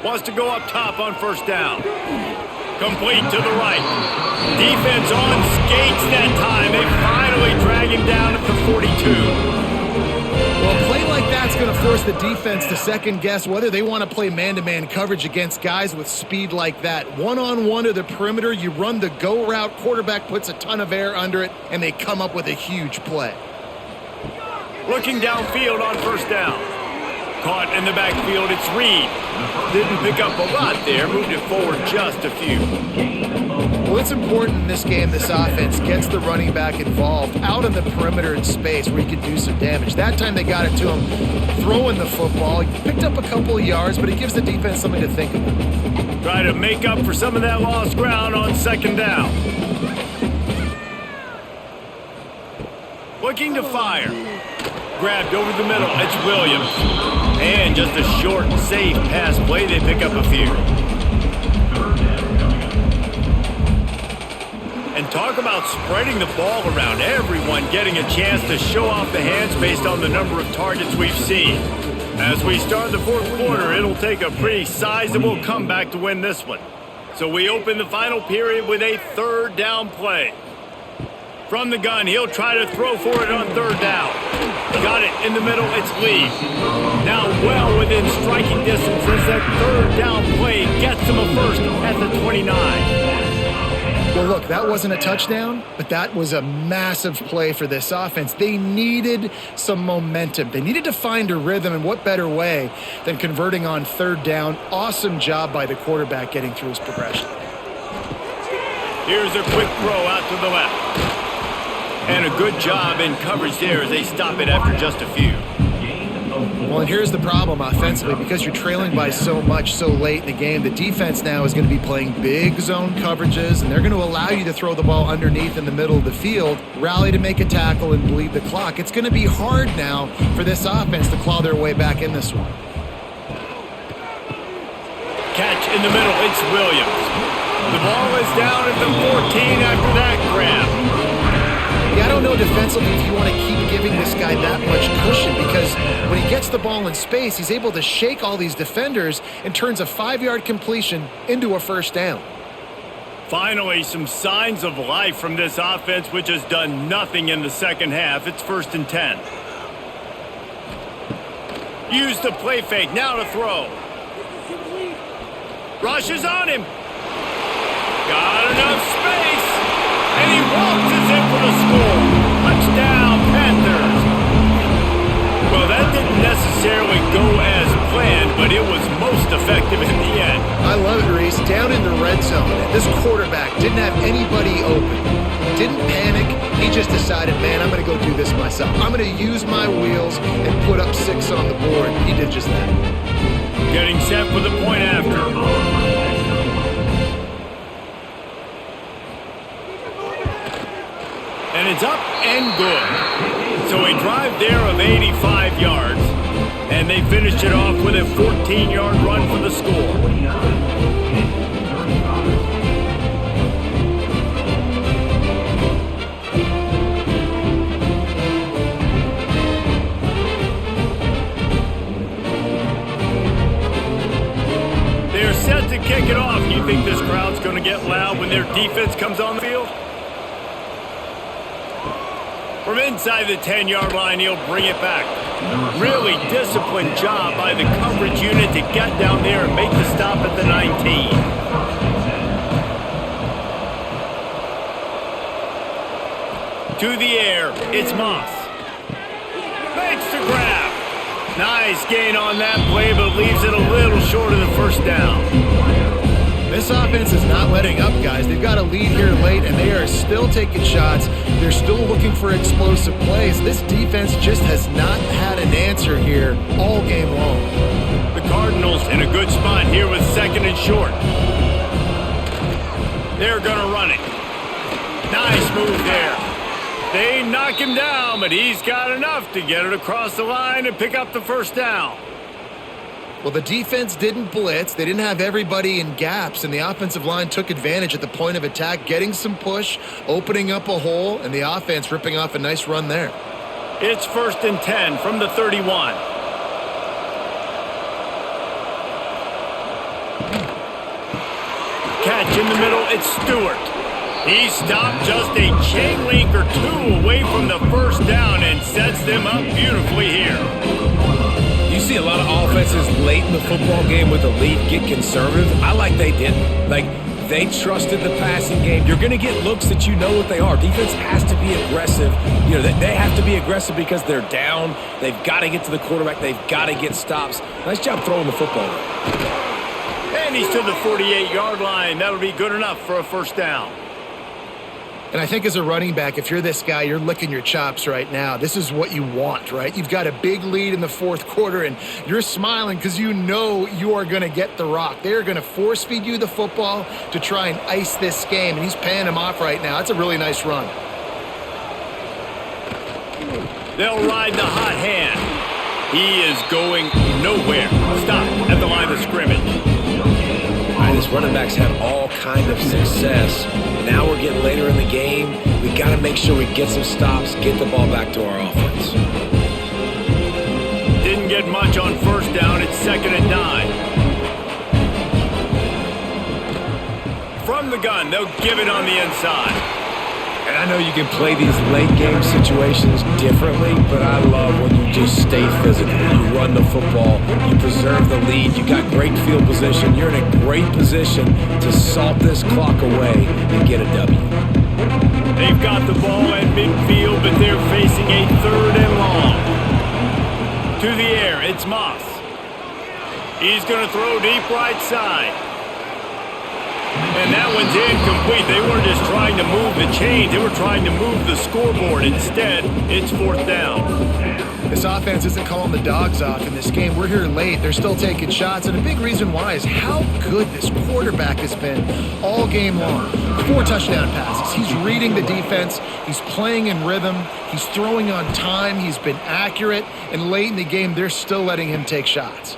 Wants to go up top on first down. Complete to the right. Defense on skates that time. They finally drag him down at the 42. Well, a play like that's going to force the defense to second-guess whether they want to play man-to-man coverage against guys with speed like that. One-on-one to the perimeter, you run the go route, quarterback puts a ton of air under it, and they come up with a huge play. Looking downfield on first down. Caught in the backfield, it's Reed. Didn't pick up a lot there, moved it forward just a few. Well, it's important in this game this offense gets the running back involved out on the perimeter in space where he can do some damage. That time they got it to him throwing the football. He picked up a couple of yards, but it gives the defense something to think about. Try to make up for some of that lost ground on second down. Looking to fire. Grabbed over the middle, it's Williams. And just a short, safe pass play, they pick up a few. And talk about spreading the ball around, everyone getting a chance to show off the hands based on the number of targets we've seen. As we start the fourth quarter, it'll take a pretty sizable comeback to win this one. So we open the final period with a third down play. From the gun, he'll try to throw for it on third down. Got it in the middle, it's Lee. Now well within striking distance as that third down play gets him a first at the 29. Well, look, that wasn't a touchdown, but that was a massive play for this offense. They needed some momentum. They needed to find a rhythm, and what better way than converting on third down. Awesome job by the quarterback getting through his progression. Here's a quick throw out to the left. And a good job in coverage there as they stop it after just a few. Well, and here's the problem offensively. Because you're trailing by so much so late in the game, the defense now is going to be playing big zone coverages, and they're going to allow you to throw the ball underneath in the middle of the field, rally to make a tackle, and bleed the clock. It's going to be hard now for this offense to claw their way back in this one. Catch in the middle, it's Williams. The ball is down at the 14 after that grab. Yeah, I don't know defensively if you want to keep giving this guy that much cushion, because when he gets the ball in space, he's able to shake all these defenders and turns a 5-yard completion into a first down. Finally, some signs of life from this offense, which has done nothing in the second half. It's 1st and 10. Use the play fake, now to throw. Rushes on him. Got enough space. And he waltzes in for the score. Touchdown, Panthers. Well, that didn't necessarily go as planned, but it was most effective in the end. I love it, Reese. Down in the red zone, this quarterback didn't have anybody open. Didn't panic. He just decided, man, I'm going to go do this myself. I'm going to use my wheels and put up 6 on the board. He did just that. Getting set for the point after. And it's up and good. So a drive there of 85 yards. And they finished it off with a 14-yard run for the score. They're set to kick it off. Do you think this crowd's going to get loud when their defense comes on the field? From inside the 10-yard line, he'll bring it back. Really disciplined job by the coverage unit to get down there and make the stop at the 19. To the air, it's Moss. Makes the grab. Nice gain on that play, but leaves it a little short of the first down. This offense is not letting up, guys. They've got a lead here late, and they are still taking shots. They're still looking for explosive plays. This defense just has not had an answer here all game long. The Cardinals in a good spot here with 2nd and short. They're going to run it. Nice move there. They knock him down, but he's got enough to get it across the line and pick up the first down. Well, the defense didn't blitz. They didn't have everybody in gaps, and the offensive line took advantage at the point of attack, getting some push, opening up a hole, and the offense ripping off a nice run there. It's 1st and 10 from the 31. catch in the middle. It's Stewart. He stopped just a chain link or two away from the first down and sets them up beautifully here. You see a lot of offenses late in the football game with a lead get conservative. I like they didn't. Like, they trusted the passing game. You're going to get looks that you know what they are. Defense has to be aggressive. You know, they have to be aggressive because they're down. They've got to get to the quarterback. They've got to get stops. Nice job throwing the football. And he's to the 48-yard line. That'll be good enough for a first down. And I think as a running back, if you're this guy, you're licking your chops right now. This is what you want, right? You've got a big lead in the fourth quarter, and you're smiling because you know you are going to get the rock. They're going to force feed you the football to try and ice this game, and he's paying him off right now. That's a really nice run. They'll ride the hot hand. He is going nowhere. Stop at the line of scrimmage. His running backs have all kind of success. Now we're getting later in the game. We got to make sure we get some stops, get the ball back to our offense. Didn't get much on first down. It's 2nd and 9. From the gun, they'll give it on the inside. And I know you can play these late game situations differently, but I love when you just stay physical. You run the football, you preserve the lead, you got great field position, you're in a great position to salt this clock away and get a W. They've got the ball at midfield, but they're facing a 3rd and long. To the air, it's Moss. He's going to throw deep right side. And that one's incomplete. They weren't just trying to move the chains. They were trying to move the scoreboard. Instead, it's 4th down. This offense isn't calling the dogs off in this game. We're here late. They're still taking shots, and a big reason why is how good this quarterback has been all game long. 4 touchdown passes. He's reading the defense. He's playing in rhythm. He's throwing on time. He's been accurate. And late in the game, they're still letting him take shots.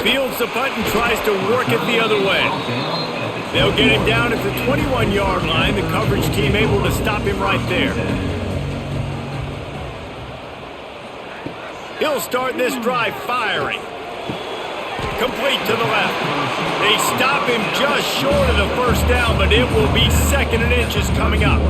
Fields the punt and tries to work it the other way. They'll get him down at the 21-yard line. The coverage team able to stop him right there. He'll start this drive firing. Complete to the left. They stop him just short of the first down, but it will be 2nd and inches coming up.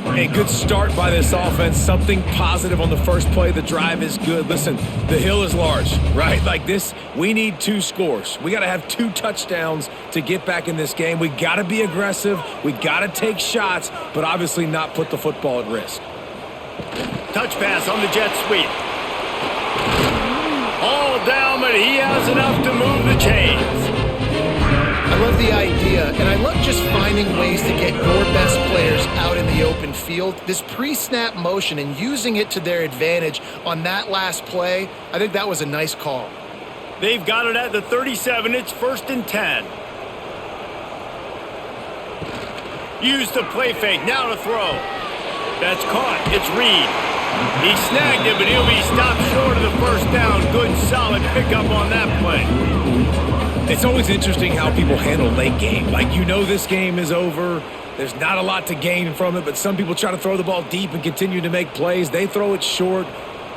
A good start by this offense. Something positive on the first play. The drive is good. Listen, the hill is large, right? Like this, we need 2 scores. We got to have 2 touchdowns to get back in this game. We got to be aggressive. We got to take shots, but obviously not put the football at risk. Touch pass on the jet sweep. All down, but he has enough to move the chains. I love the idea, and I love just finding ways to get your best players out in the open field. This pre-snap motion and using it to their advantage on that last play, I think that was a nice call. They've got it at the 37. It's 1st and 10. Use the play fake. Now to throw. That's caught. It's Reed. He snagged it, but he'll be stopped short of the first down. Good, solid pickup on that play. It's always interesting how people handle late game. Like, you know this game is over. There's not a lot to gain from it, but some people try to throw the ball deep and continue to make plays. They throw it short.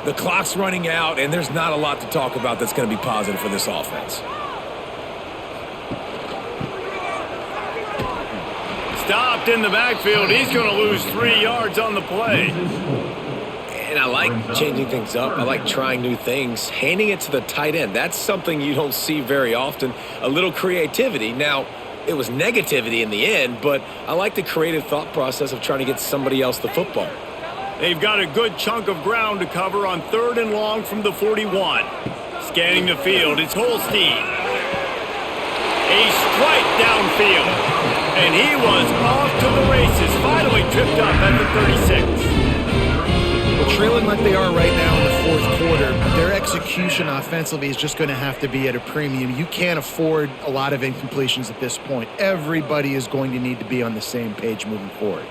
The clock's running out, and there's not a lot to talk about that's going to be positive for this offense. Stopped in the backfield. He's going to lose 3 yards on the play. And I like changing things up. I like trying new things. Handing it to the tight end, that's something you don't see very often. A little creativity. Now, it was negativity in the end, but I like the creative thought process of trying to get somebody else the football. They've got a good chunk of ground to cover on 3rd and long from the 41. Scanning the field, it's Holstein. A strike downfield. And he was off to the races. Finally tripped up at the 36. Well, trailing like they are right now in the fourth quarter, their execution offensively is just going to have to be at a premium. You can't afford a lot of incompletions at this point. Everybody is going to need to be on the same page moving forward.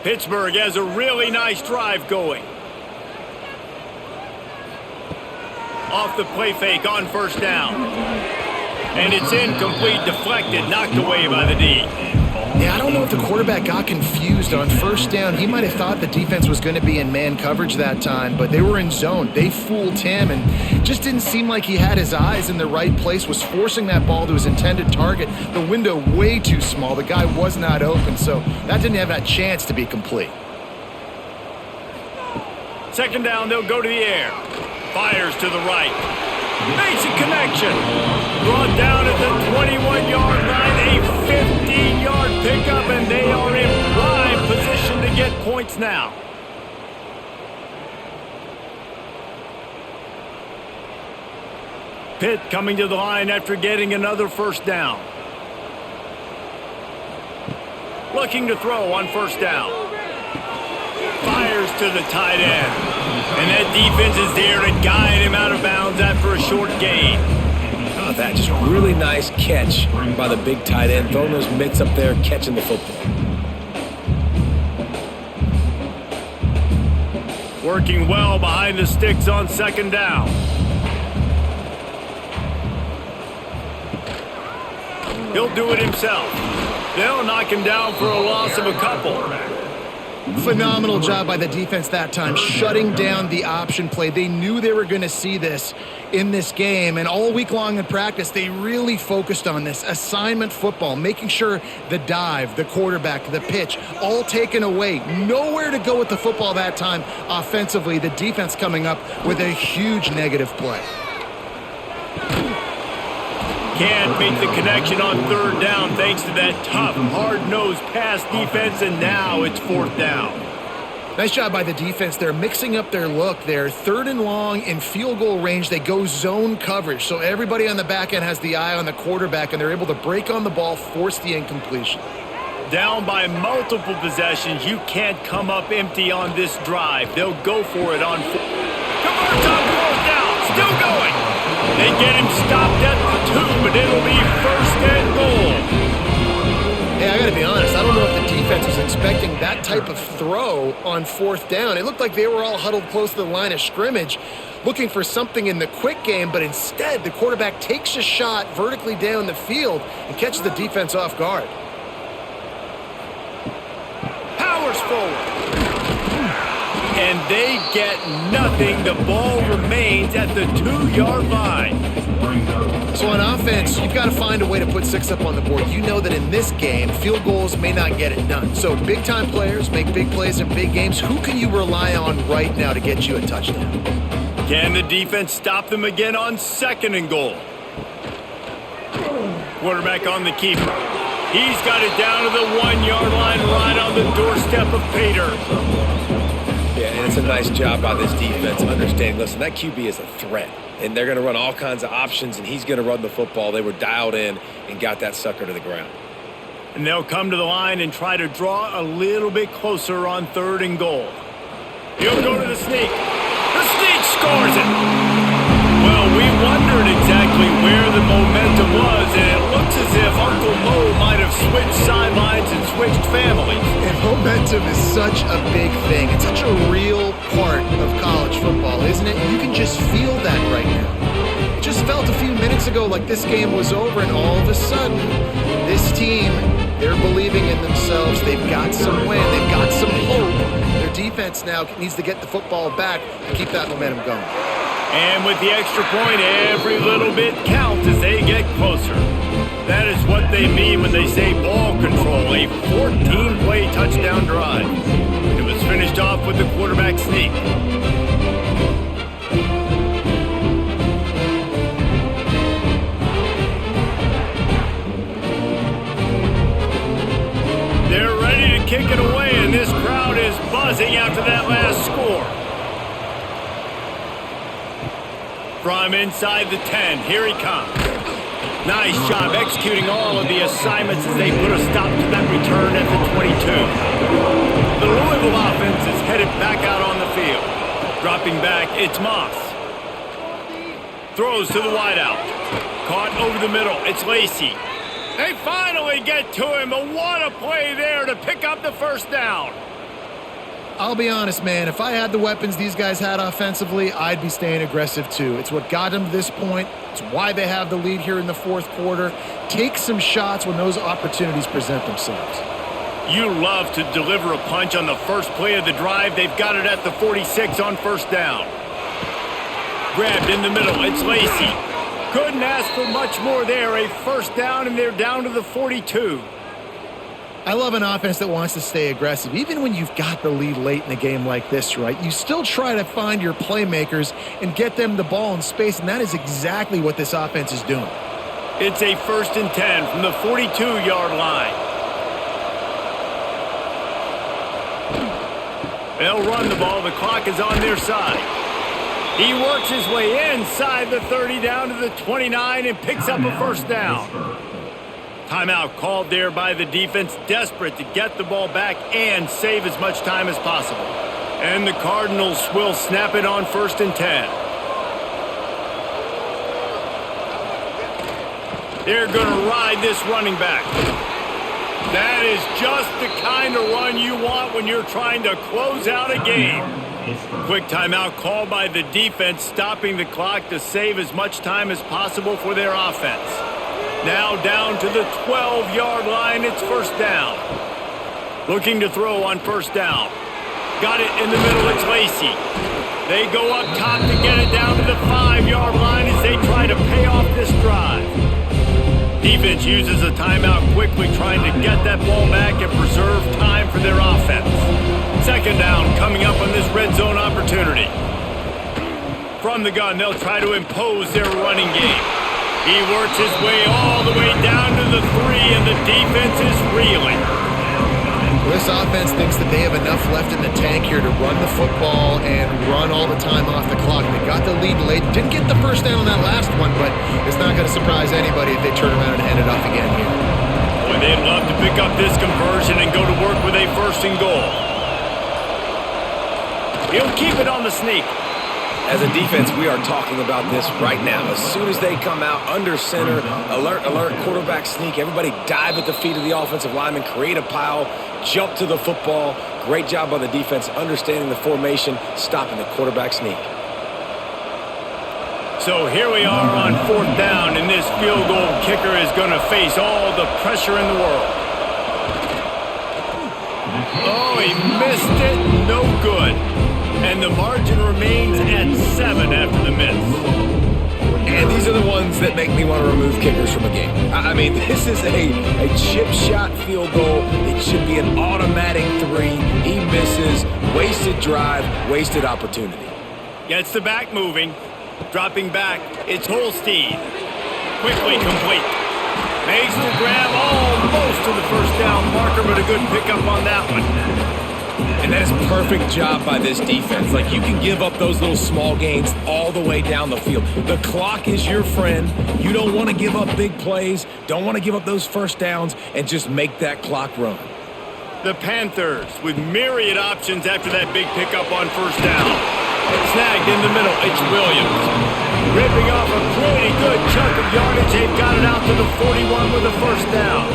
Pittsburgh has a really nice drive going. Off the play fake on first down. And it's incomplete, deflected, knocked away by the D. Yeah, I don't know if if the quarterback got confused on first down. He might have thought the defense was going to be in man coverage that time, but they were in zone. They fooled him and just didn't seem like he had his eyes in the right place, was forcing that ball to his intended target. The window way too small. The guy was not open, so that didn't have that chance to be complete. Second down, they'll go to the air. Fires to the right. Makes a connection. Brought down at the 21-yard line. A 15-yard pickup, and they are in prime position to get points now. Pitt coming to the line after getting another first down. Looking to throw on first down. Fires to the tight end. And that defense is there to guide him out of bounds after a short gain. Oh, that just really nice catch by the big tight end. Throwing those mitts up there, catching the football. Working well behind the sticks on second down. He'll do it himself. They'll knock him down for a loss of a couple. Phenomenal job by the defense that time, shutting down the option play. They knew they were going to see this in this game, and all week long in practice, they really focused on this assignment football, making sure the dive, the quarterback, the pitch, all taken away. Nowhere to go with the football that time offensively. The defense coming up with a huge negative play. Can't make the connection on third down thanks to that tough, hard-nosed pass defense, and now it's fourth down. Nice job by the defense. They're mixing up their look there. Third and long in field goal range. They go zone coverage, so everybody on the back end has the eye on the quarterback, and they're able to break on the ball, force the incompletion. Down by multiple possessions, you can't come up empty on this drive. They'll go for it on converts on fourth down, still going. They get him stopped at the 2, but it'll be first and goal. Hey, I got to be honest. I don't know if the defense was expecting that type of throw on fourth down. It looked like they were all huddled close to the line of scrimmage, looking for something in the quick game, but instead the quarterback takes a shot vertically down the field and catches the defense off guard. Powers forward. And they get nothing. The ball remains at the 2-yard line. So on offense, you've got to find a way to put 6 up on the board. You know that in this game, field goals may not get it done. So big-time players make big plays in big games. Who can you rely on right now to get you a touchdown? Can the defense stop them again on second and goal? Quarterback on the keeper. He's got it down to the 1-yard line, right on the doorstep of Pater. Yeah, and it's a nice job by this defense understanding, listen, that QB is a threat, and they're going to run all kinds of options, and he's going to run the football. They were dialed in and got that sucker to the ground. And they'll come to the line and try to draw a little bit closer on third and goal. He'll go to the sneak. The sneak scores it. Well, we wondered exactly where the momentum was, and it looks as if Uncle Mo might have switched sidelines and switched families. And momentum is such a big thing. It's such a real part of college football, isn't it? You can just feel that right now. It just felt a few minutes ago like this game was over, and all of a sudden, this team, they're believing in themselves. They've got some win. They've got some hope. Their defense now needs to get the football back to keep that momentum going. And with the extra point, every little bit counts as they get closer. That is what they mean when they say ball control, a 14-play touchdown drive. It was finished off with the quarterback sneak. They're ready to kick it away, and this crowd is buzzing after that last score. From inside the 10, here he comes. Nice job executing all of the assignments as they put a stop to that return at the 22. The Louisville offense is headed back out on the field. Dropping back, it's Moss. Throws to the wideout. Caught over the middle, it's Lacey. They finally get to him, but what a play there to pick up the first down. I'll be honest, man. If I had the weapons these guys had offensively, I'd be staying aggressive too. It's what got them to this point. It's why they have the lead here in the fourth quarter. Take some shots when those opportunities present themselves. You love to deliver a punch on the first play of the drive. They've got it at the 46 on first down. Grabbed in the middle. It's Lacy. Couldn't ask for much more there. A first down, and they're down to the 42. I love an offense that wants to stay aggressive. Even when you've got the lead late in a game like this, right, you still try to find your playmakers and get them the ball in space, and that is exactly what this offense is doing. It's a 1st and 10 from the 42-yard line. They'll run the ball. The clock is on their side. He works his way inside the 30 down to the 29 and picks up a first down. Timeout called there by the defense, desperate to get the ball back and save as much time as possible. And the Cardinals will snap it on 1st and 10. They're going to ride this running back. That is just the kind of run you want when you're trying to close out a game. Quick timeout called by the defense, stopping the clock to save as much time as possible for their offense. Now down to the 12-yard line, it's first down. Looking to throw on first down. Got it in the middle, it's Lacy. They go up top to get it down to the 5-yard line as they try to pay off this drive. Defense uses a timeout quickly, trying to get that ball back and preserve time for their offense. Second down coming up on this red zone opportunity. From the gun, they'll try to impose their running game. He works his way all the way down to the 3, and the defense is reeling. This offense thinks that they have enough left in the tank here to run the football and run all the time off the clock. They got the lead late. Didn't get the first down on that last one, but it's not going to surprise anybody if they turn around and hand it off again here. Boy, they'd love to pick up this conversion and go to work with a 1st and goal. He'll keep it on the sneak. As a defense, we are talking about this right now. As soon as they come out under center, alert, alert, quarterback sneak, everybody dive at the feet of the offensive lineman, create a pile, jump to the football. Great job by the defense, understanding the formation, stopping the quarterback sneak. So here we are on 4th down, and this field goal kicker is going to face all the pressure in the world. Oh, he missed it. No good. And the margin remains at 7 after the miss. And these are the ones that make me want to remove kickers from a game. I mean, this is a chip shot field goal. It should be an automatic 3. He misses. Wasted drive, wasted opportunity. Gets the back moving. Dropping back. It's Holstein. Quickly complete. Makes the grab almost to the first down marker, but a good pickup on that one. And that is a perfect job by this defense. Like, you can give up those little small gains all the way down the field. The clock is your friend. You don't want to give up big plays, don't want to give up those first downs, and just make that clock run. The Panthers with myriad options after that big pickup on first down. Snagged in the middle, it's Williams. Ripping off a pretty good chunk of yardage. They've got it out to the 41 with a first down.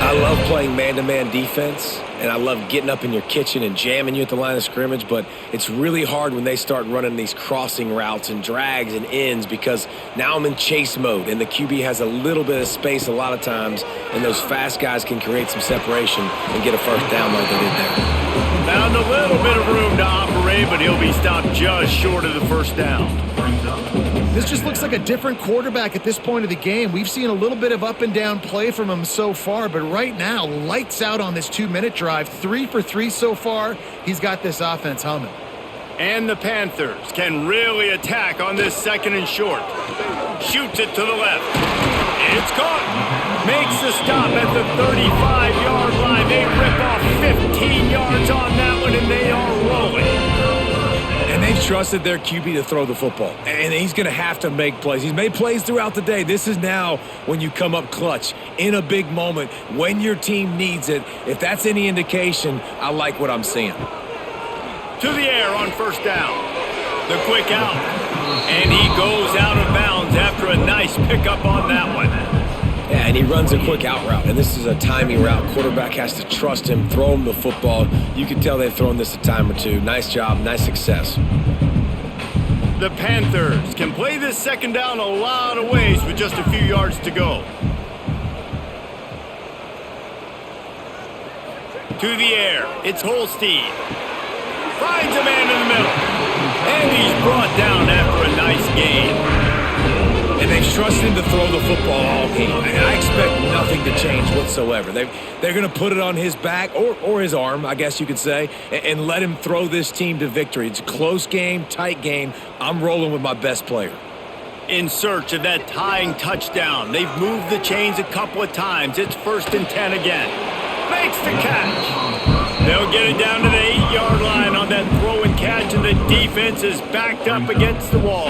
I love playing man-to-man defense, and I love getting up in your kitchen and jamming you at the line of scrimmage, but it's really hard when they start running these crossing routes and drags and ends, because now I'm in chase mode, and the QB has a little bit of space a lot of times, and those fast guys can create some separation and get a first down like they did there. Found a little bit of room to operate, but he'll be stopped just short of the first down. This just looks like a different quarterback at this point of the game. We've seen a little bit of up and down play from him so far, but right now, lights out on this 2-minute drive. 3 for 3 so far. He's got this offense humming. And the Panthers can really attack on this 2nd and short. Shoots it to the left. It's caught. Makes the stop at the 35-yard line. They rip off 15 yards on that one, and they are rolling. And they've trusted their QB to throw the football. And he's going to have to make plays. He's made plays throughout the day. This is now when you come up clutch in a big moment when your team needs it. If that's any indication, I like what I'm seeing. To the air on first down. The quick out. And he goes out of bounds after a nice pickup on that one. Yeah, and he runs a quick out route, and this is a timing route. Quarterback has to trust him, throw him the football. You can tell they've thrown this a time or two. Nice job, nice success. The Panthers can play this 2nd down a lot of ways with just a few yards to go. To the air. It's Holstein. Finds a man in the middle. And he's brought down after a nice gain. And they've trusted him to throw the football all game. And I expect nothing to change whatsoever. They're going to put it on his back, or his arm, I guess you could say, and let him throw this team to victory. It's a close game, tight game. I'm rolling with my best player. In search of that tying touchdown. They've moved the chains a couple of times. It's 1st and 10 again. Makes the catch. They'll get it down to the 8-yard line on that throw and catch, and the defense is backed up against the wall.